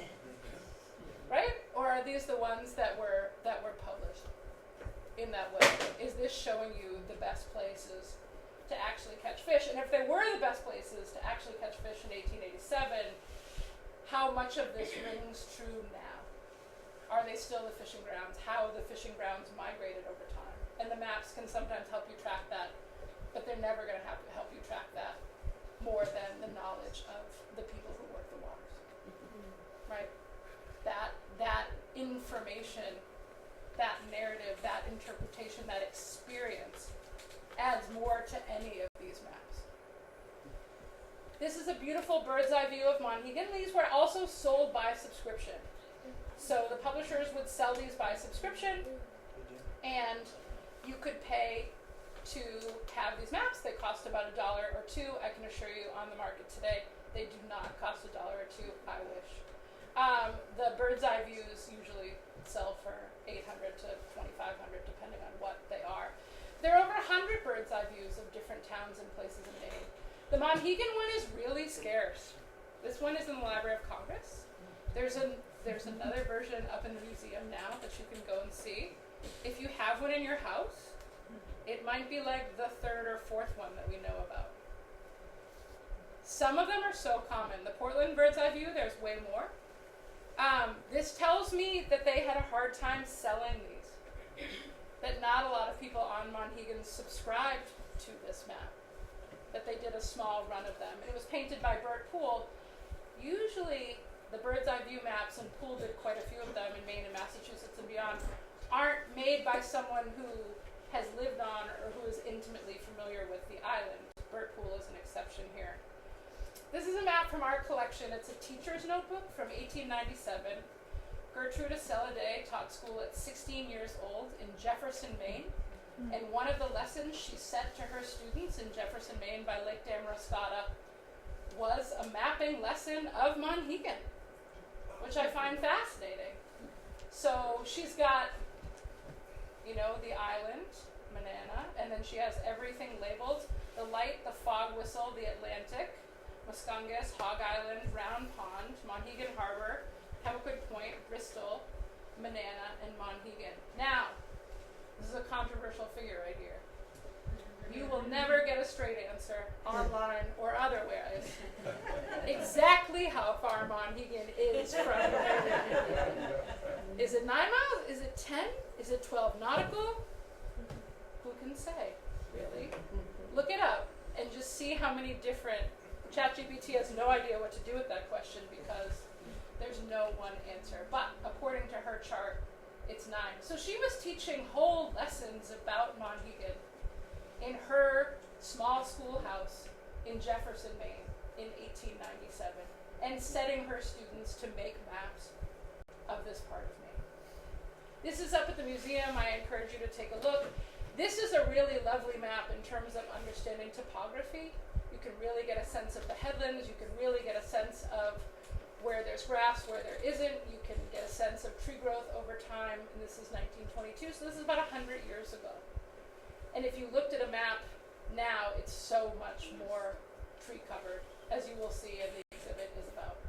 Right? Or are these the ones that were published in that way? Is this showing you the best places to actually catch fish? And if they were the best places to actually catch fish in 1887, how much of this rings true now? Are they still the fishing grounds? How have the fishing grounds migrated over time? And the maps can sometimes help you track that, but they're never going to help you track that more than the knowledge of the people who work the waters. Right? That information, that narrative, that interpretation, that experience adds more to any of these maps. This is a beautiful bird's eye view of Monhegan. These were also sold by subscription. So the publishers would sell these by subscription, and you could pay to have these maps. They cost about $1 or $2. I can assure you on the market today, they do not cost $1 or $2. I wish. The bird's eye views usually sell for $800 to $2,500, depending on what they are. There are over 100 bird's eye views of different towns and places in Maine. The Monhegan one is really scarce. This one is in the Library of Congress. There's another version up in the museum now that you can go and see. If you have one in your house, it might be like the third or fourth one that we know about. Some of them are so common. The Portland bird's eye view, there's way more. This tells me that they had a hard time selling these. That not a lot of people on Monhegan subscribed to this map. That they did a small run of them. And it was painted by Bert Poole. Usually, the bird's eye view maps, and Poole did quite a few of them in Maine and Massachusetts and beyond, aren't made by someone who has lived on or who is intimately familiar with the island. Bert Poole is an exception here. This is a map from our collection. It's a teacher's notebook from 1897. Gertrude Day taught school at 16 years old in Jefferson, Maine. And one of the lessons she set to her students in Jefferson, Maine by Lake Damariscotta was a mapping lesson of Monhegan, which I find fascinating. So she's got, the island, Manana, and then she has everything labeled. The light, the fog whistle, the Atlantic, Muscongas, Hog Island, Round Pond, Monhegan Harbor, Pemaquid Point, Bristol, Manana, and Monhegan. Now, this is a controversial figure right here. You will never get a straight answer online or otherwise. Exactly how far Monhegan is from Is it 9 miles? Is it 10? Is it 12 nautical? Who can say, really? Look it up and just see how many different... ChatGPT has no idea what to do with that question because there's no one answer. But according to her chart, it's 9. So she was teaching whole lessons about Monhegan in her small schoolhouse in Jefferson, Maine in 1897 and setting her students to make maps of this part of Maine. This is up at the museum. I encourage you to take a look. This is a really lovely map in terms of understanding topography. You can really get a sense of the headlands. You can really get a sense of where there's grass, where there isn't. You can get a sense of tree growth over time. And this is 1922, so this is about 100 years ago. And if you looked at a map now, it's so much more tree covered, as you will see in the exhibit is about.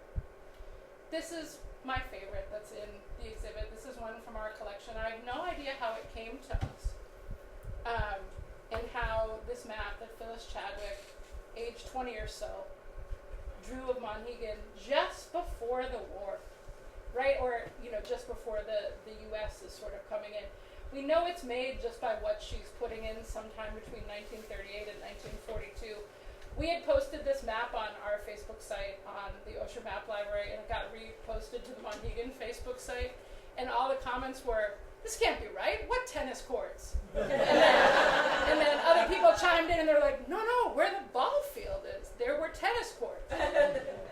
This is my favorite that's in the exhibit. This is one from our collection. I have no idea how it came to us. And how this map that Phyllis Chadwick, age 20 or so, drew of Monhegan just before the war, right? Or, just before the U.S. is sort of coming in. We know it's made just by what she's putting in sometime between 1938 and 1942. We had posted this map on our Facebook site on the Osher Map Library, and it got reposted to the Monhegan Facebook site, and all the comments were, "This can't be right. What tennis courts?" and then other people chimed in and they're like, no, where the ball field is, there were tennis courts.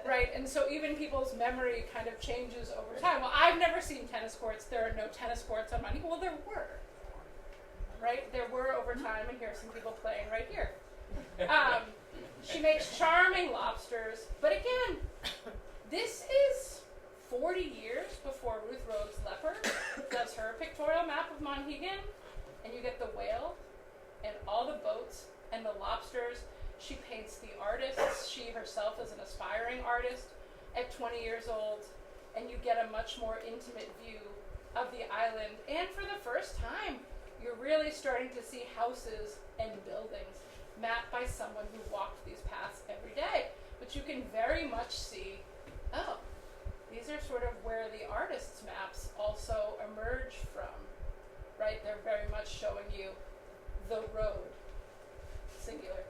Right? And so even people's memory kind of changes over time. Well, I've never seen tennis courts. There are no tennis courts on Monhegan. Well, there were. Right? There were over time, and here are some people playing right here. She makes charming lobsters. But again, this is 40 years before Ruth Rhodes Leper does her pictorial map of Monhegan, and you get the whale and all the boats and the lobsters. She paints the artists. She herself is an aspiring artist at 20 years old, and you get a much more intimate view of the island. And for the first time, you're really starting to see houses and buildings mapped by someone who walked these paths every day. But you can very much see, oh, these are sort of where the artist's maps also emerge from, right? They're very much showing you the road, singular.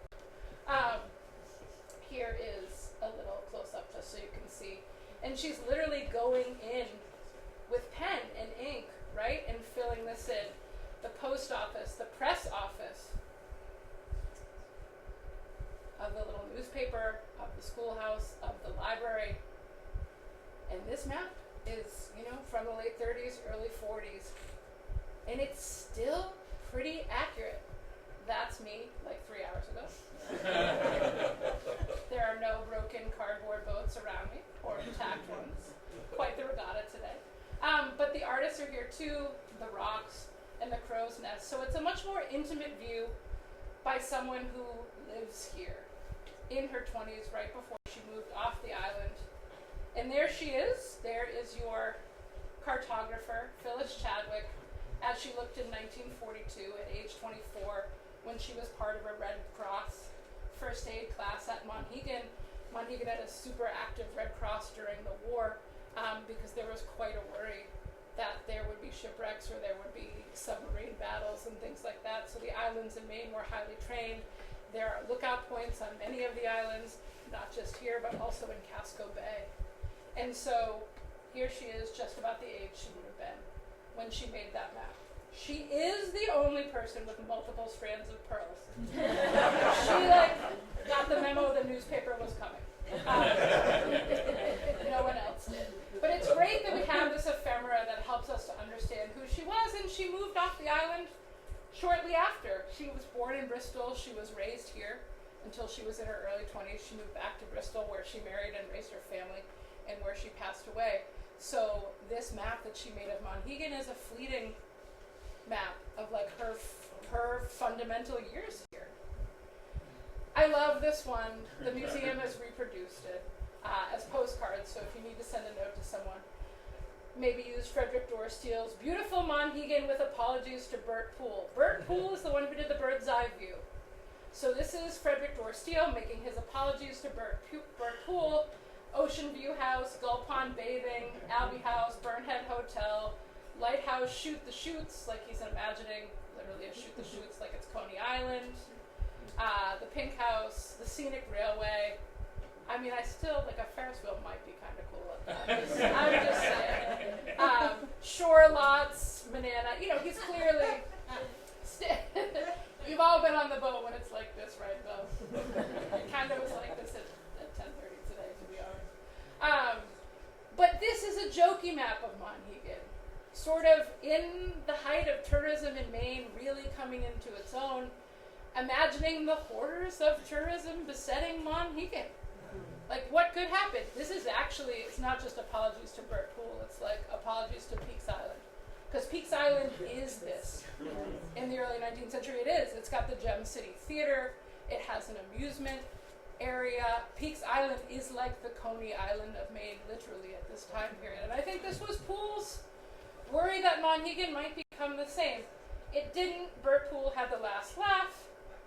Here is a little close-up just so you can see. And she's literally going in with pen and ink, right? And filling this in. The post office, the press office of the little newspaper, of the schoolhouse, of the library. And this map is, from the late 30s, early 40s. And it's still pretty accurate. That's me, like 3 hours ago. There are no broken cardboard boats around me, or intact ones. Quite the regatta today. But the artists are here too, the rocks and the crow's nest. So it's a much more intimate view by someone who lives here in her 20s, right before she moved off the island. And there she is. There is your cartographer, Phyllis Chadwick, as she looked in 1942 at age 24 when she was part of a Red Cross first aid class at Monhegan. Monhegan had a super active Red Cross during the war because there was quite a worry that there would be shipwrecks or there would be submarine battles and things like that. So the islands in Maine were highly trained. There are lookout points on many of the islands, not just here, but also in Casco Bay. And so here she is, just about the age she would have been when she made that map. She is the only person with multiple strands of pearls. She got the memo the newspaper was coming. No one else did. But it's great that we have this ephemera that helps us to understand who she was, and she moved off the island shortly after. She was born in Bristol. She was raised here until she was in her early 20s. She moved back to Bristol where she married and raised her family and where she passed away. So this map that she made of Monhegan is a fleeting map of her fundamental years here. I love this one. The museum has reproduced it as postcards, so if you need to send a note to someone, maybe use Frederick Dorsteel's beautiful Monhegan with apologies to Bert Poole. Bert Poole is the one who did the bird's eye view. So this is Frederick Dorsteel making his apologies to Bert Poole. Ocean View House, Gull Pond Bathing, Abbey House, Burnhead Hotel, Lighthouse, Shoot the Chutes, like he's imagining literally a Shoot the Chutes like it's Coney Island, the Pink House, the Scenic Railway. I mean, I still, a Ferris wheel might be kind of cool at that. I'm just saying. Shore Lots, Banana, he's clearly, you've all been on the boat when it's like this, right, though? It kind of was like this at 10:30 today, to be honest. But this is a jokey map of Monhegan, sort of in the height of tourism in Maine really coming into its own, imagining the horrors of tourism besetting Monhegan. What could happen? This is actually, it's not just apologies to Bert Poole, it's apologies to Peaks Island. Because Peaks Island is this. In the early 19th century it is. It's got the Gem City Theater, it has an amusement area. Peaks Island is like the Coney Island of Maine, literally, at this time period. And I think this was Poole's worry that Monhegan might become the same. It didn't. Bert Poole had the last laugh.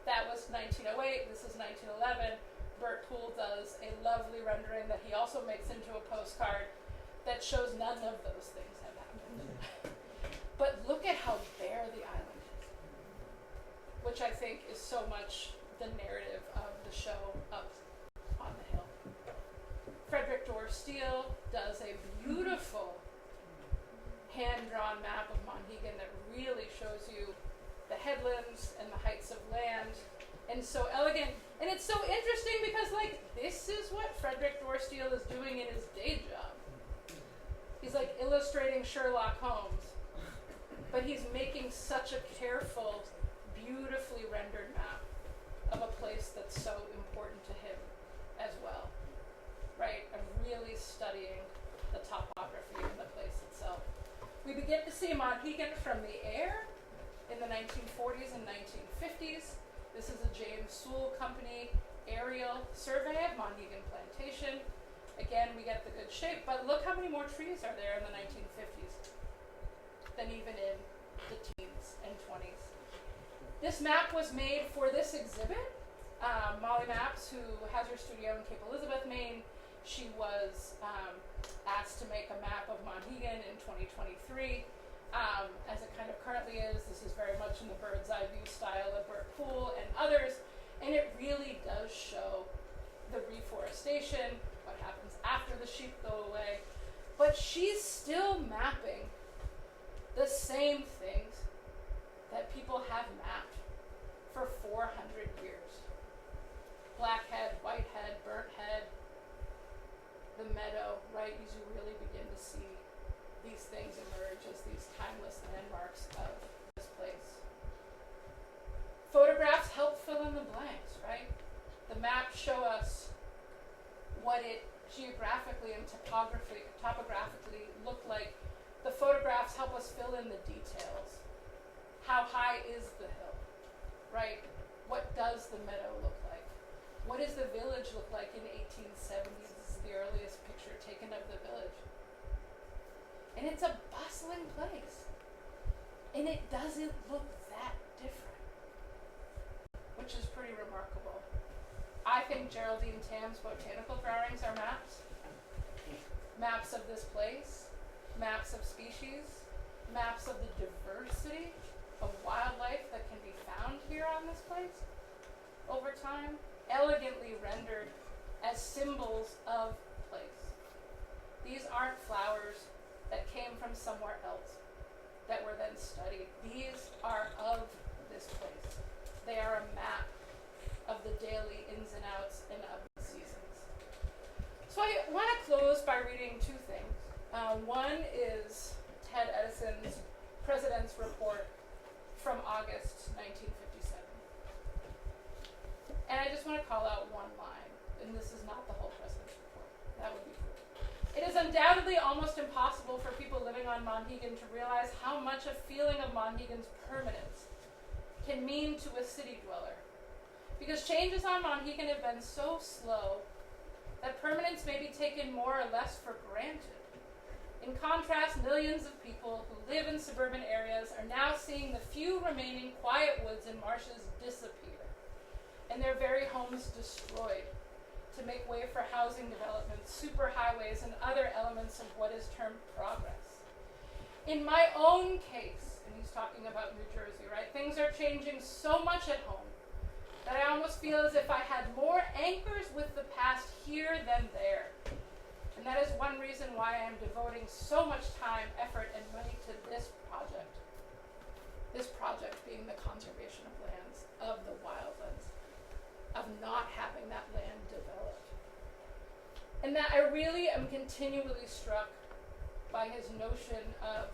That was 1908. This is 1911. Bert Poole does a lovely rendering that he also makes into a postcard that shows none of those things have happened. But look at how bare the island is, which I think is so much the narrative of the show up on the hill. Frederick Dorsteel does a beautiful hand-drawn map of Monhegan that really shows you the headlands and the heights of land, and so elegant. And it's so interesting because, this is what Frederick Dorsteel is doing in his day job. He's, illustrating Sherlock Holmes, but he's making such a careful, beautifully rendered map of a place that's so important to him as well, right? Of really studying the topography of the place itself. We begin to see Monhegan from the air, in the 1940s and 1950s. This is a James Sewell Company aerial survey of Monhegan Plantation. Again, we get the good shape, but look how many more trees are there in the 1950s than even in the teens and 20s. This map was made for this exhibit. Molly Maps, who has her studio in Cape Elizabeth, Maine, she was asked to make a map of Monhegan in 2023. As it kind of currently is, this is very much in the bird's eye view style of Burt Poole and others, and it really does show the reforestation, what happens after the sheep go away, but she's still mapping the same things that people have mapped for 400 years. Blackhead, whitehead, burnt head, the meadow, right? As you really begin to see these things emerge as these timeless landmarks of this place. Photographs help fill in the blanks, right? The maps show us what it geographically and topographically looked like. The photographs help us fill in the details. How high is the hill, right? What does the meadow look like? What does the village look like in 1870s? This is the earliest picture taken of the village. And it's a bustling place. And it doesn't look that different, which is pretty remarkable. I think Geraldine Tam's botanical drawings are maps. Maps of this place, maps of species, maps of the diversity of wildlife that can be found here on this place over time, elegantly rendered as symbols of place. These aren't flowers that came from somewhere else that were then studied. These are of this place. They are a map of the daily ins and outs and of the seasons. So I want to close by reading two things. One is Ted Edison's President's Report from August 1957. And I just want to call out one line, and this is not the whole President's Report. That would be cruel. It is undoubtedly almost impossible for people living on Monhegan to realize how much a feeling of Monhegan's permanence can mean to a city dweller. Because changes on Monhegan have been so slow that permanence may be taken more or less for granted. In contrast, millions of people who live in suburban areas are now seeing the few remaining quiet woods and marshes disappear, and their very homes destroyed to make way for housing developments, superhighways, and other elements of what is termed progress. In my own case, and he's talking about New Jersey, right, things are changing so much at home that I almost feel as if I had more anchors with the past here than there. And that is one reason why I am devoting so much time, effort, and money to this project. This project being the conservation of lands, of the wildlands, of not having that land developed. And that I really am continually struck by his notion of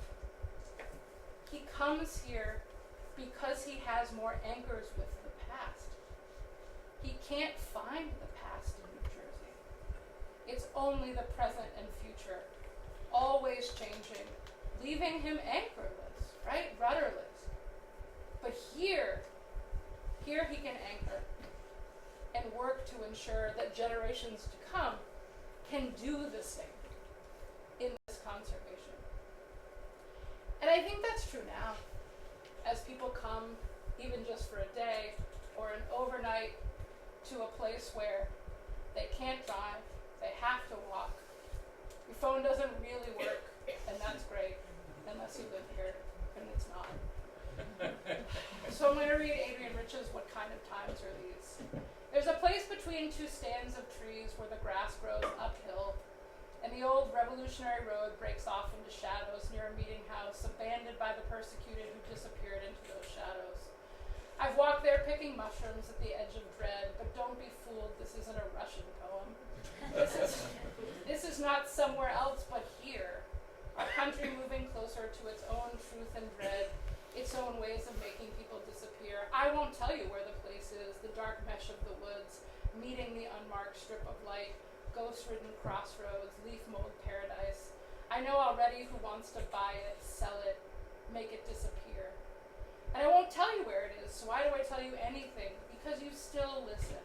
he comes here because he has more anchors with the past. He can't find the past in New Jersey. It's only the present and future, always changing, leaving him anchorless, right? Rudderless. But here he can anchor and work to ensure that generations to come can do the same in this conservation. And I think that's true now. As people come, even just for a day or an overnight, to a place where they can't drive, they have to walk. Your phone doesn't really work, and that's great, unless you live here, and it's not. So I'm going to read Adrian Rich's What Kind of Times Are These? There's a place between two stands of trees where the grass grows uphill, and the old Revolutionary Road breaks off into shadows near a meeting house, abandoned by the persecuted who disappeared into those shadows. I've walked there picking mushrooms at the edge of dread, but don't be fooled, this isn't a Russian poem. This is not somewhere else but here. Our country moving closer to its own truth and dread, its own ways of making people disappear. I won't tell you where the place is, the dark mesh of the woods, meeting the unmarked strip of light, ghost-ridden crossroads, leaf-mold paradise. I know already who wants to buy it, sell it, make it disappear. And I won't tell you where it is, so why do I tell you anything? Because you still listen.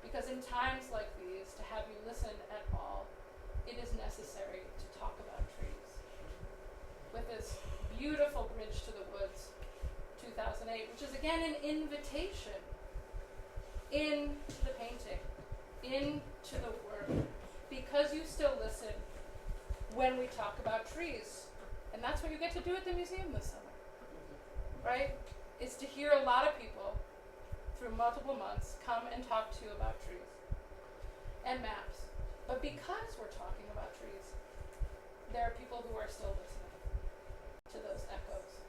Because in times like these, to have you listen at all, it is necessary to talk about trees. With this beautiful Bridge to the Woods, 2008, which is again an invitation into the painting, into the work, because you still listen when we talk about trees. And that's what you get to do at the museum this summer, right? Is to hear a lot of people through multiple months come and talk to you about trees and maps. But because we're talking about trees, there are people who are still listening to those echoes.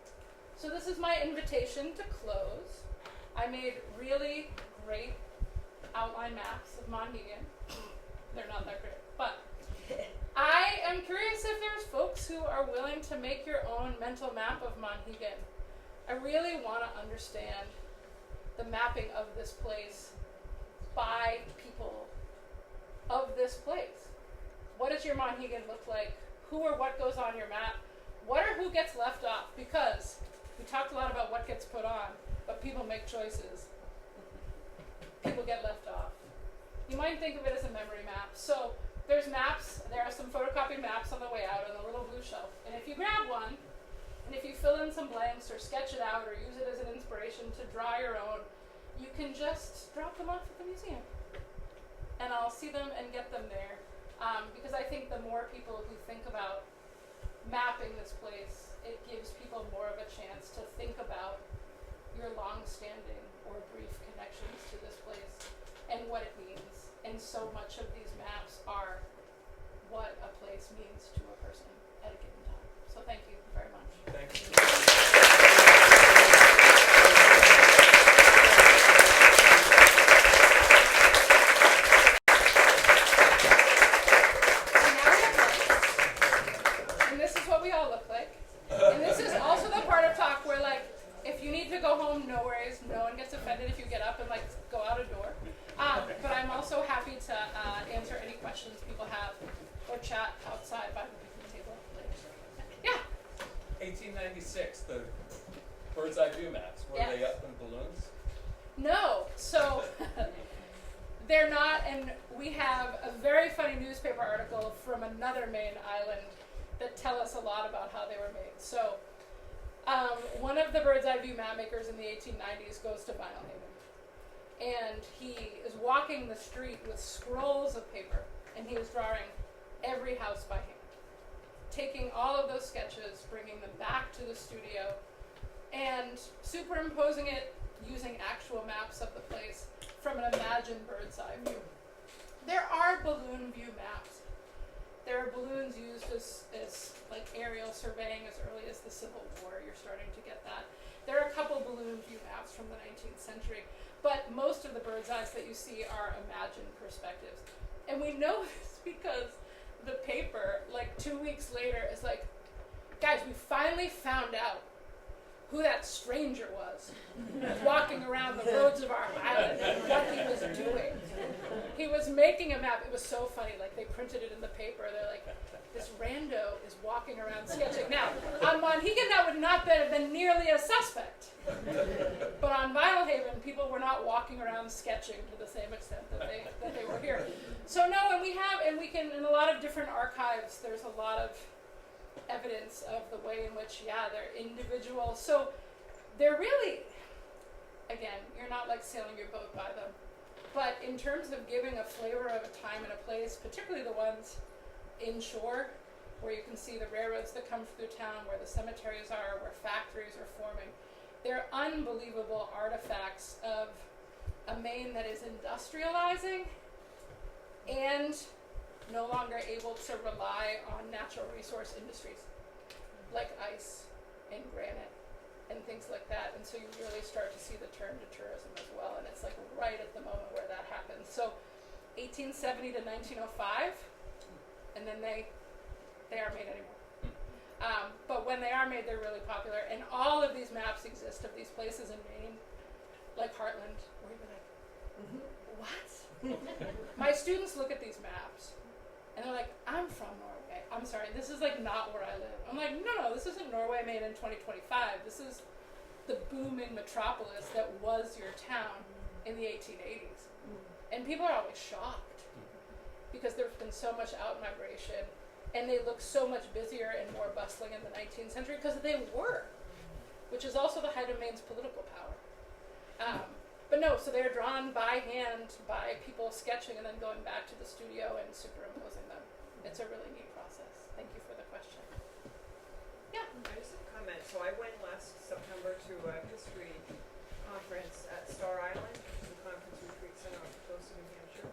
So this is my invitation to close. I made really great outline maps of Monhegan. They're not that great, but I am curious if there's folks who are willing to make your own mental map of Monhegan. I really want to understand the mapping of this place by people of this place. What does your Monhegan look like? Who or what goes on your map? What or who gets left off? Because we talked a lot about what gets put on, but people make choices. People get left off. You might think of it as a memory map. So there's maps, there are some photocopied maps on the way out on the little blue shelf. And if you grab one, and if you fill in some blanks or sketch it out or use it as an inspiration to draw your own, you can just drop them off at the museum. And I'll see them and get them there. Because I think the more people who think about mapping this place, it gives people more of a chance to think about your long-standing or brief connections to this place and what it means. And so much of these maps are what a place means to a person at a given time. So thank you very much. Thank you. And this is what we all look like. And this is also the part of talk where, like, if you need to go home, no worries. No one gets offended if you get up and, like, go out a door. But I'm also happy to answer any questions people have or chat outside by the picnic table later. Yeah? 1896, the bird's eye view maps. Were they up in balloons? No. So they're not, and we have a very funny newspaper article from another Maine island that tell us a lot about how they were made. So one of the bird's eye view map makers in the 1890s goes to Monhegan. And he is walking the street with scrolls of paper, and he is drawing every house by hand, taking all of those sketches, bringing them back to the studio, and superimposing it using actual maps of the place from an imagined bird's eye view. There are balloon view maps. There are balloons used as like aerial surveying as early as the Civil War. You're starting to get that. There are a couple balloon view maps from the 19th century. But most of the bird's eyes that you see are imagined perspectives. And we know this because the paper, like 2 weeks later, is like, guys, we finally found out who that stranger was walking around the roads of our island and what he was doing. He was making a map. It was so funny. Like, they printed it in the paper. They're like, this rando is walking around sketching. Now, on Monhegan, that would not have been nearly as suspect. But on Monhegan, people were not walking around sketching to the same extent that they were here. So no, and we can, in a lot of different archives, there's a lot of evidence of the way in which, they're individual. So they're really, again, you're not like sailing your boat by them. But in terms of giving a flavor of a time and a place, particularly the ones inshore, where you can see the railroads that come through town, where the cemeteries are, where factories are forming, they're unbelievable artifacts of a Maine that is industrializing and no longer able to rely on natural resource industries like ice and granite and things like that. And so you really start to see the turn to tourism as well. And it's like right at the moment where that happens. So 1870 to 1905, and then they aren't made anymore. But when they are made, they're really popular. And all of these maps exist of these places in Maine, like Heartland, where you're like, what? My students look at these maps, and they're like, I'm from Norway. I'm sorry, this is like not where I live. I'm like, no, this isn't Norway made in 2025. This is the booming metropolis that was your town in the 1880s. And people are always shocked because there's been so much out migration, and they look so much busier and more bustling in the 19th century because they were, which is also the height of Maine's political power. But no, so they're drawn by hand by people sketching and then going back to the studio and superimposing them. It's a really neat process. Thank you for the question. Yeah. I just have a comment. So I went last September to a history conference at Star Island, which is a conference retreat center on the coast of New Hampshire.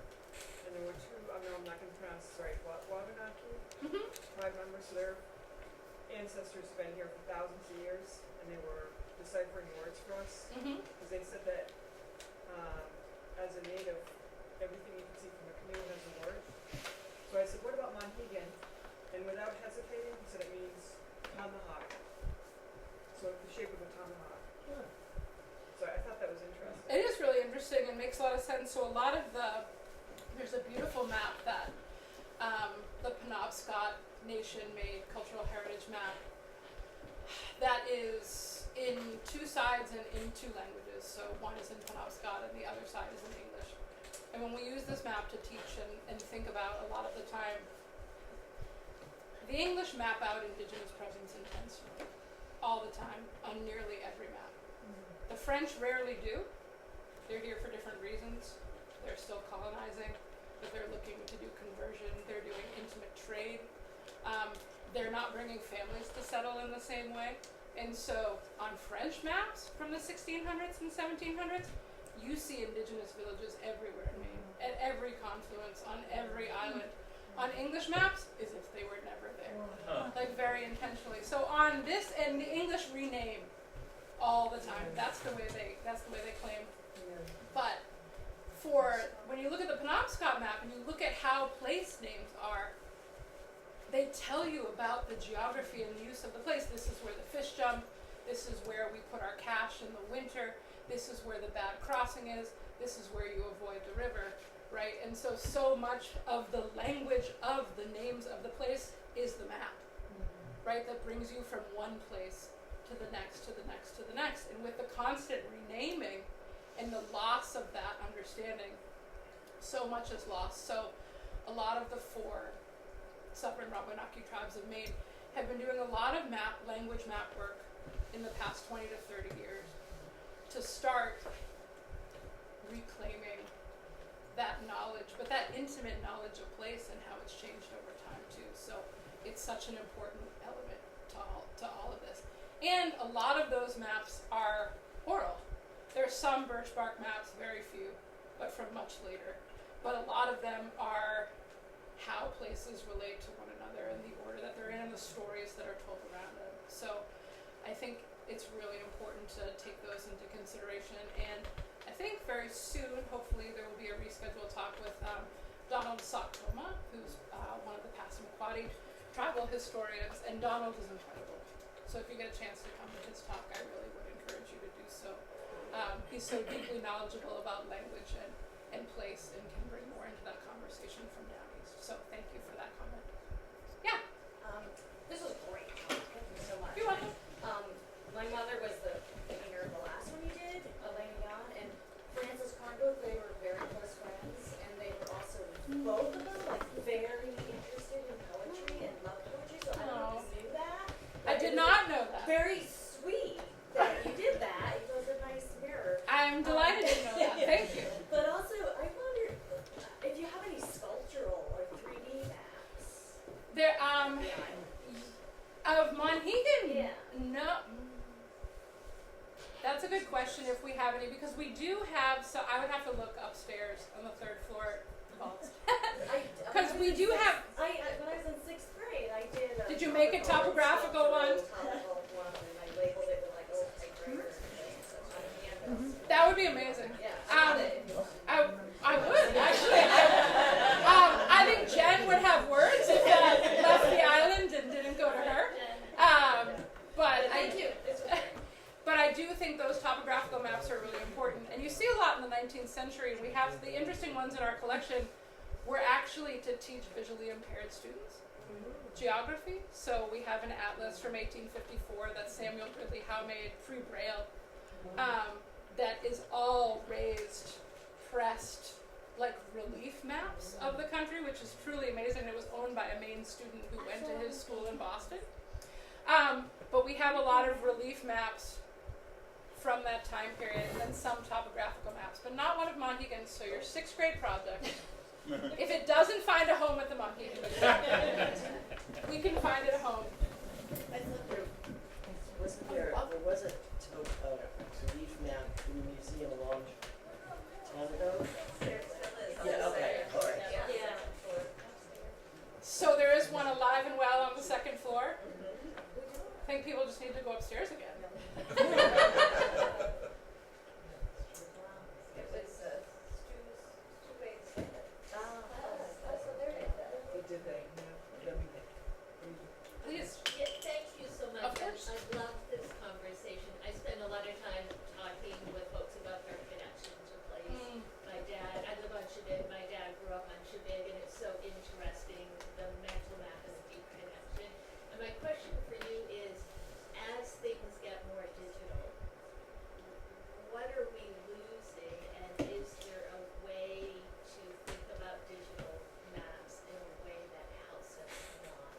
And there were two, I'm not going to pronounce this right, Wabanaki tribe members. So their ancestors have been here for thousands of years, and they were deciphering words for us. Because they said that as a native, everything you can see from a canoe has a word. So I said, what about Monhegan? And without hesitating, he said it means tomahawk. So it's the shape of a tomahawk. So I thought that was interesting. It is really interesting and makes a lot of sense. So a lot of there's a beautiful map that the Penobscot Nation made, cultural heritage map, that is in two sides and in two languages. So one is in Penobscot and the other side is in English. And when we use this map to teach and think about a lot of the time, the English map out Indigenous presence intensely all the time on nearly every map. The French rarely do. They're here for different reasons. They're still colonizing, but they're looking to do conversion. They're doing intimate trade. They're not bringing families to settle in the same way. And so on French maps from the 1600s and 1700s, you see Indigenous villages everywhere in Maine, at every confluence, on every island. On English maps, as if they were never there, like very intentionally. So on this, and the English rename all the time. That's the way they claim. But when you look at the Penobscot map and you look at how place names are, they tell you about the geography and the use of the place. This is where the fish jump. This is where we put our cache in the winter. This is where the bad crossing is. This is where you avoid the river, right? And so much of the language of the names of the place is the map, right? That brings you from one place to the next, to the next, to the next. And with the constant renaming and the loss of that understanding, so much is lost. So a lot of the four Sovereign Wabanaki tribes of Maine have been doing a lot of language map work in the past 20 to 30 years to start reclaiming that knowledge, but that intimate knowledge of place and how it's changed over time too. So it's such an important element to all of this. And a lot of those maps are oral. There's some birch bark maps, very few, but from much later. But a lot of them are how places relate to one another and the order that they're in and the stories that are told around them. So I think it's really important to take those into consideration. And I think very soon, hopefully, there will be a rescheduled talk with Donald Soktoma, who's one of the Passamaquoddy tribal historians, and Donald is incredible. So if you get a chance to come to his talk, I really would encourage you to do so. He's so deeply knowledgeable about language and place and can bring more into that conversation from down east. So thank you for that comment. Yeah? This was great. Thank you so much. You're welcome. My mother was the painter of the last one you did, Elaine Yon, and Frances Cargo. They were very close friends, and they were also, both of them, like, very interested in poetry and loved poetry, so I don't know if you knew that. I did not know that. Very sweet that you did that. It was a nice mirror. I'm delighted to know that. Thank you. But also, I wonder if you have any sculptural or 3D maps. There, of Monhegan? Yeah. No. That's a good question if we have any, because we do have, so I would have to look upstairs on the third floor vaults. Because we do have. When I was in 6th grade, I did. Did you make a topographical one? Topographical one, and I labeled it with like old typewriters and things. So on the canvas. That would be amazing. Yeah. I would actually. I think Jen would have words if that left the island and didn't go to her. But I do think those topographical maps are really important, and you see a lot in the 19th century. We have the interesting ones in our collection were actually to teach visually impaired students geography. So we have an atlas from 1854 that Samuel Ridley Howe made, pre-Braille, that is all raised, pressed, like relief maps of the country, which is truly amazing. It was owned by a Maine student who went to his school in Boston. But we have a lot of relief maps from that time period, and then some topographical maps, but not one of Monhegan's. So your 6th grade project, if it doesn't find a home at the Monhegan, we can find it a home. I thought there was a relief map in the museum a long time ago. Yeah, okay, all right. So there is one alive and well on the 2nd floor. I think people just need to go upstairs again. It was Stu's way to say it. Did they? Yeah. Please. Yeah, thank you so much. Of course. I love this conversation. I spend a lot of time talking with folks about their connection to place. My dad, I live on Shabig. My dad grew up on Shabig, and it's so interesting, the mental map and the deep connection. And my question for you is, as things get more digital, what are we losing, and is there a way to think about digital maps in a way that helps us not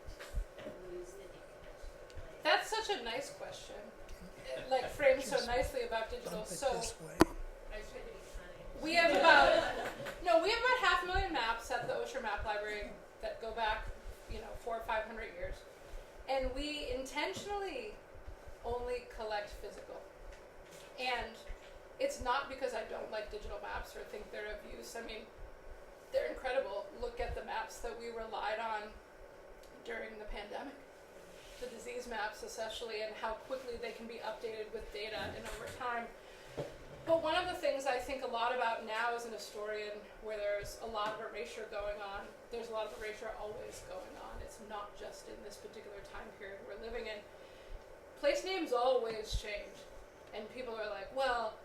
lose the deep connection to place? That's such a nice question. Like framed so nicely about digital. So I was trying to be funny. we have about 500,000 maps at the Osher Map Library that go back, 400 or 500 years, and we intentionally only collect physical. And it's not because I don't like digital maps or think they're of use. I mean, they're incredible. Look at the maps that we relied on during the pandemic. The disease maps especially, and how quickly they can be updated with data and over time. But one of the things I think a lot about now as an historian, where there's a lot of erasure going on, there's a lot of erasure always going on. It's not just in this particular time period we're living in. Place names always change. And people are like, well,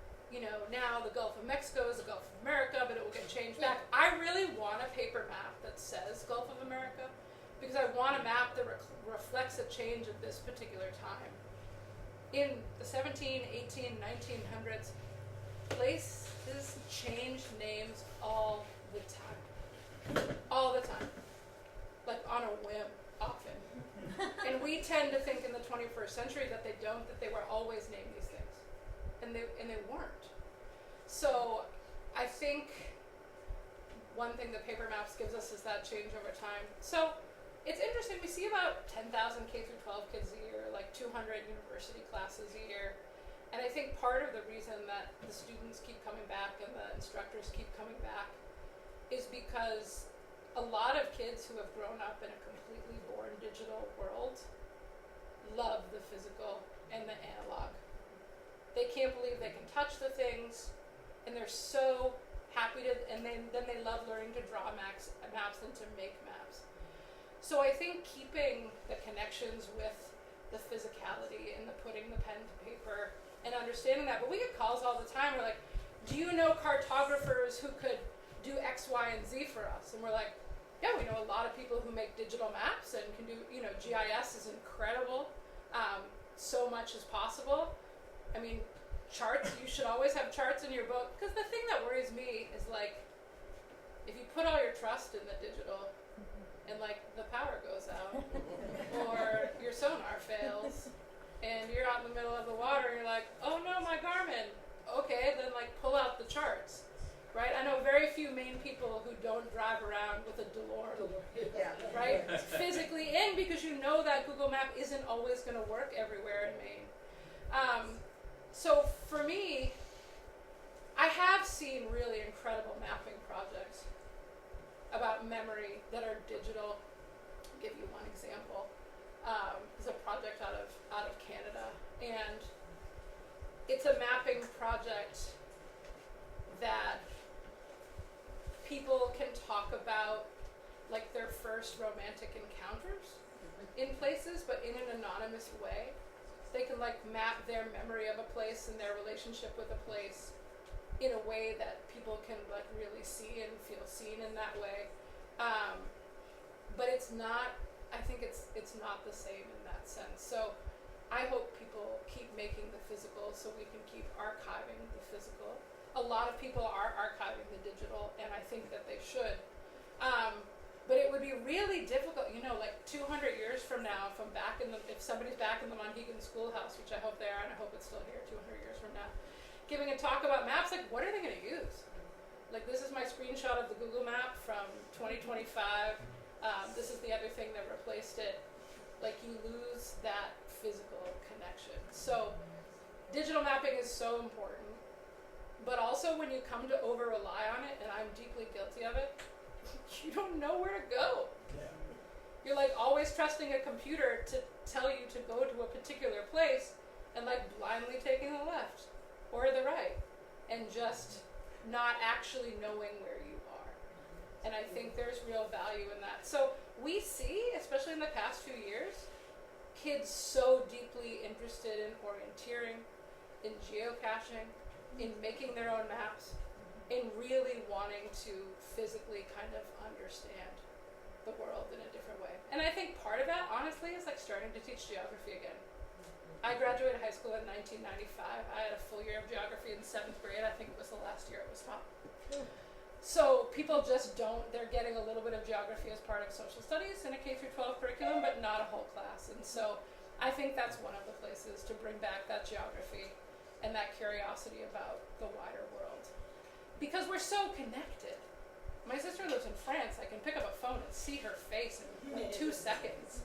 now the Gulf of Mexico is the Gulf of America, but it will get changed back. I really want a paper map that says Gulf of America, because I want a map that reflects a change at this particular time. In the 17, 18, 1900s, places changed names all the time. All the time. Like on a whim, often. And we tend to think in the 21st century that they don't, that they were always named these things. And they weren't. So I think one thing that paper maps gives us is that change over time. So it's interesting, we see about 10,000 K-12 kids a year, like 200 university classes a year. And I think part of the reason that the students keep coming back and the instructors keep coming back is because a lot of kids who have grown up in a completely born digital world love the physical and the analog. They can't believe they can touch the things, and they're so happy to, and then they love learning to draw maps and to make maps. So I think keeping the connections with the physicality and the putting the pen to paper and understanding that, but we get calls all the time, we're like, do you know cartographers who could do X, Y, and Z for us? And we're like, yeah, we know a lot of people who make digital maps and can do, GIS is incredible. So much is possible. I mean, charts, you should always have charts in your book, because the thing that worries me is like, if you put all your trust in the digital and like the power goes out or your sonar fails and you're out in the middle of the water and you're like, oh no, my Garmin. Okay, then like pull out the charts, right? I know very few Maine people who don't drive around with a DeLorean, right? Physically in, because you know that Google Map isn't always going to work everywhere in Maine. So for me, I have seen really incredible mapping projects about memory that are digital. I'll give you one example. It's a project out of Canada, and it's a mapping project that people can talk about like their first romantic encounters in places, but in an anonymous way. They can like map their memory of a place and their relationship with a place in a way that people can like really see and feel seen in that way. But it's not, I think it's not the same in that sense. So I hope people keep making the physical so we can keep archiving the physical. A lot of people are archiving the digital, and I think that they should. But it would be really difficult, you know, like 200 years from now, if somebody's back in the Monhegan Schoolhouse, which I hope they are, and I hope it's still here 200 years from now, giving a talk about maps, like, what are they going to use? Like, this is my screenshot of the Google map from 2025. This is the other thing that replaced it. Like, you lose that physical connection. So digital mapping is so important, but also when you come to over-rely on it, and I'm deeply guilty of it, you don't know where to go. Yeah. You're like always trusting a computer to tell you to go to a particular place and like blindly taking the left or the right and just not actually knowing where you are. And I think there's real value in that. So we see, especially in the past few years, kids so deeply interested in orienteering, in geocaching, in making their own maps, in really wanting to physically kind of understand the world in a different way. And I think part of that, honestly, is like starting to teach geography again. I graduated high school in 1995. I had a full year of geography in 7th grade. I think it was the last year it was taught. So people just they're getting a little bit of geography as part of social studies in a K-12 curriculum, but not a whole class. And so I think that's one of the places to bring back that geography and that curiosity about the wider world. Because we're so connected. My sister lives in France. I can pick up a phone and see her face in like 2 seconds.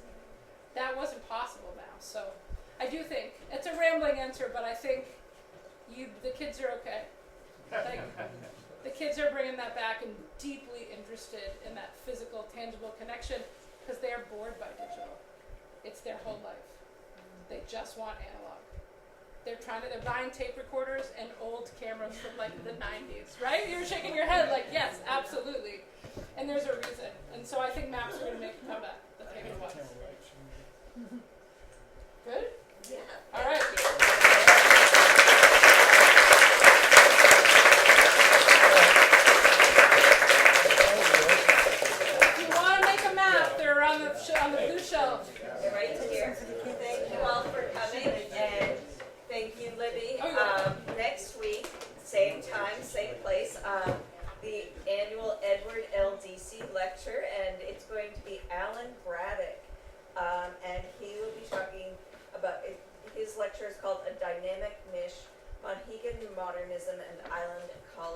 That wasn't possible now. So I do think, it's a rambling answer, but I think the kids are okay. Like, the kids are bringing that back and deeply interested in that physical, tangible connection because they are bored by digital. It's their whole life. They just want analog. They're buying tape recorders and old cameras from like the 90s, right? You're shaking your head like, yes, absolutely. And there's a reason. And so I think maps are going to make a comeback, the paper ones. Good? Yeah. All right. If you want to make a map, they're on the blue shelf. They're right here. Thank you all for coming, and thank you, Libby. Oh, yeah. Next week, same time, same place, the annual Edward L. Deasy lecture, and it's going to be Alan Braddock, and he will be talking about, his lecture is called A Dynamic Niche, Monhegan Modernism and Island Ecology.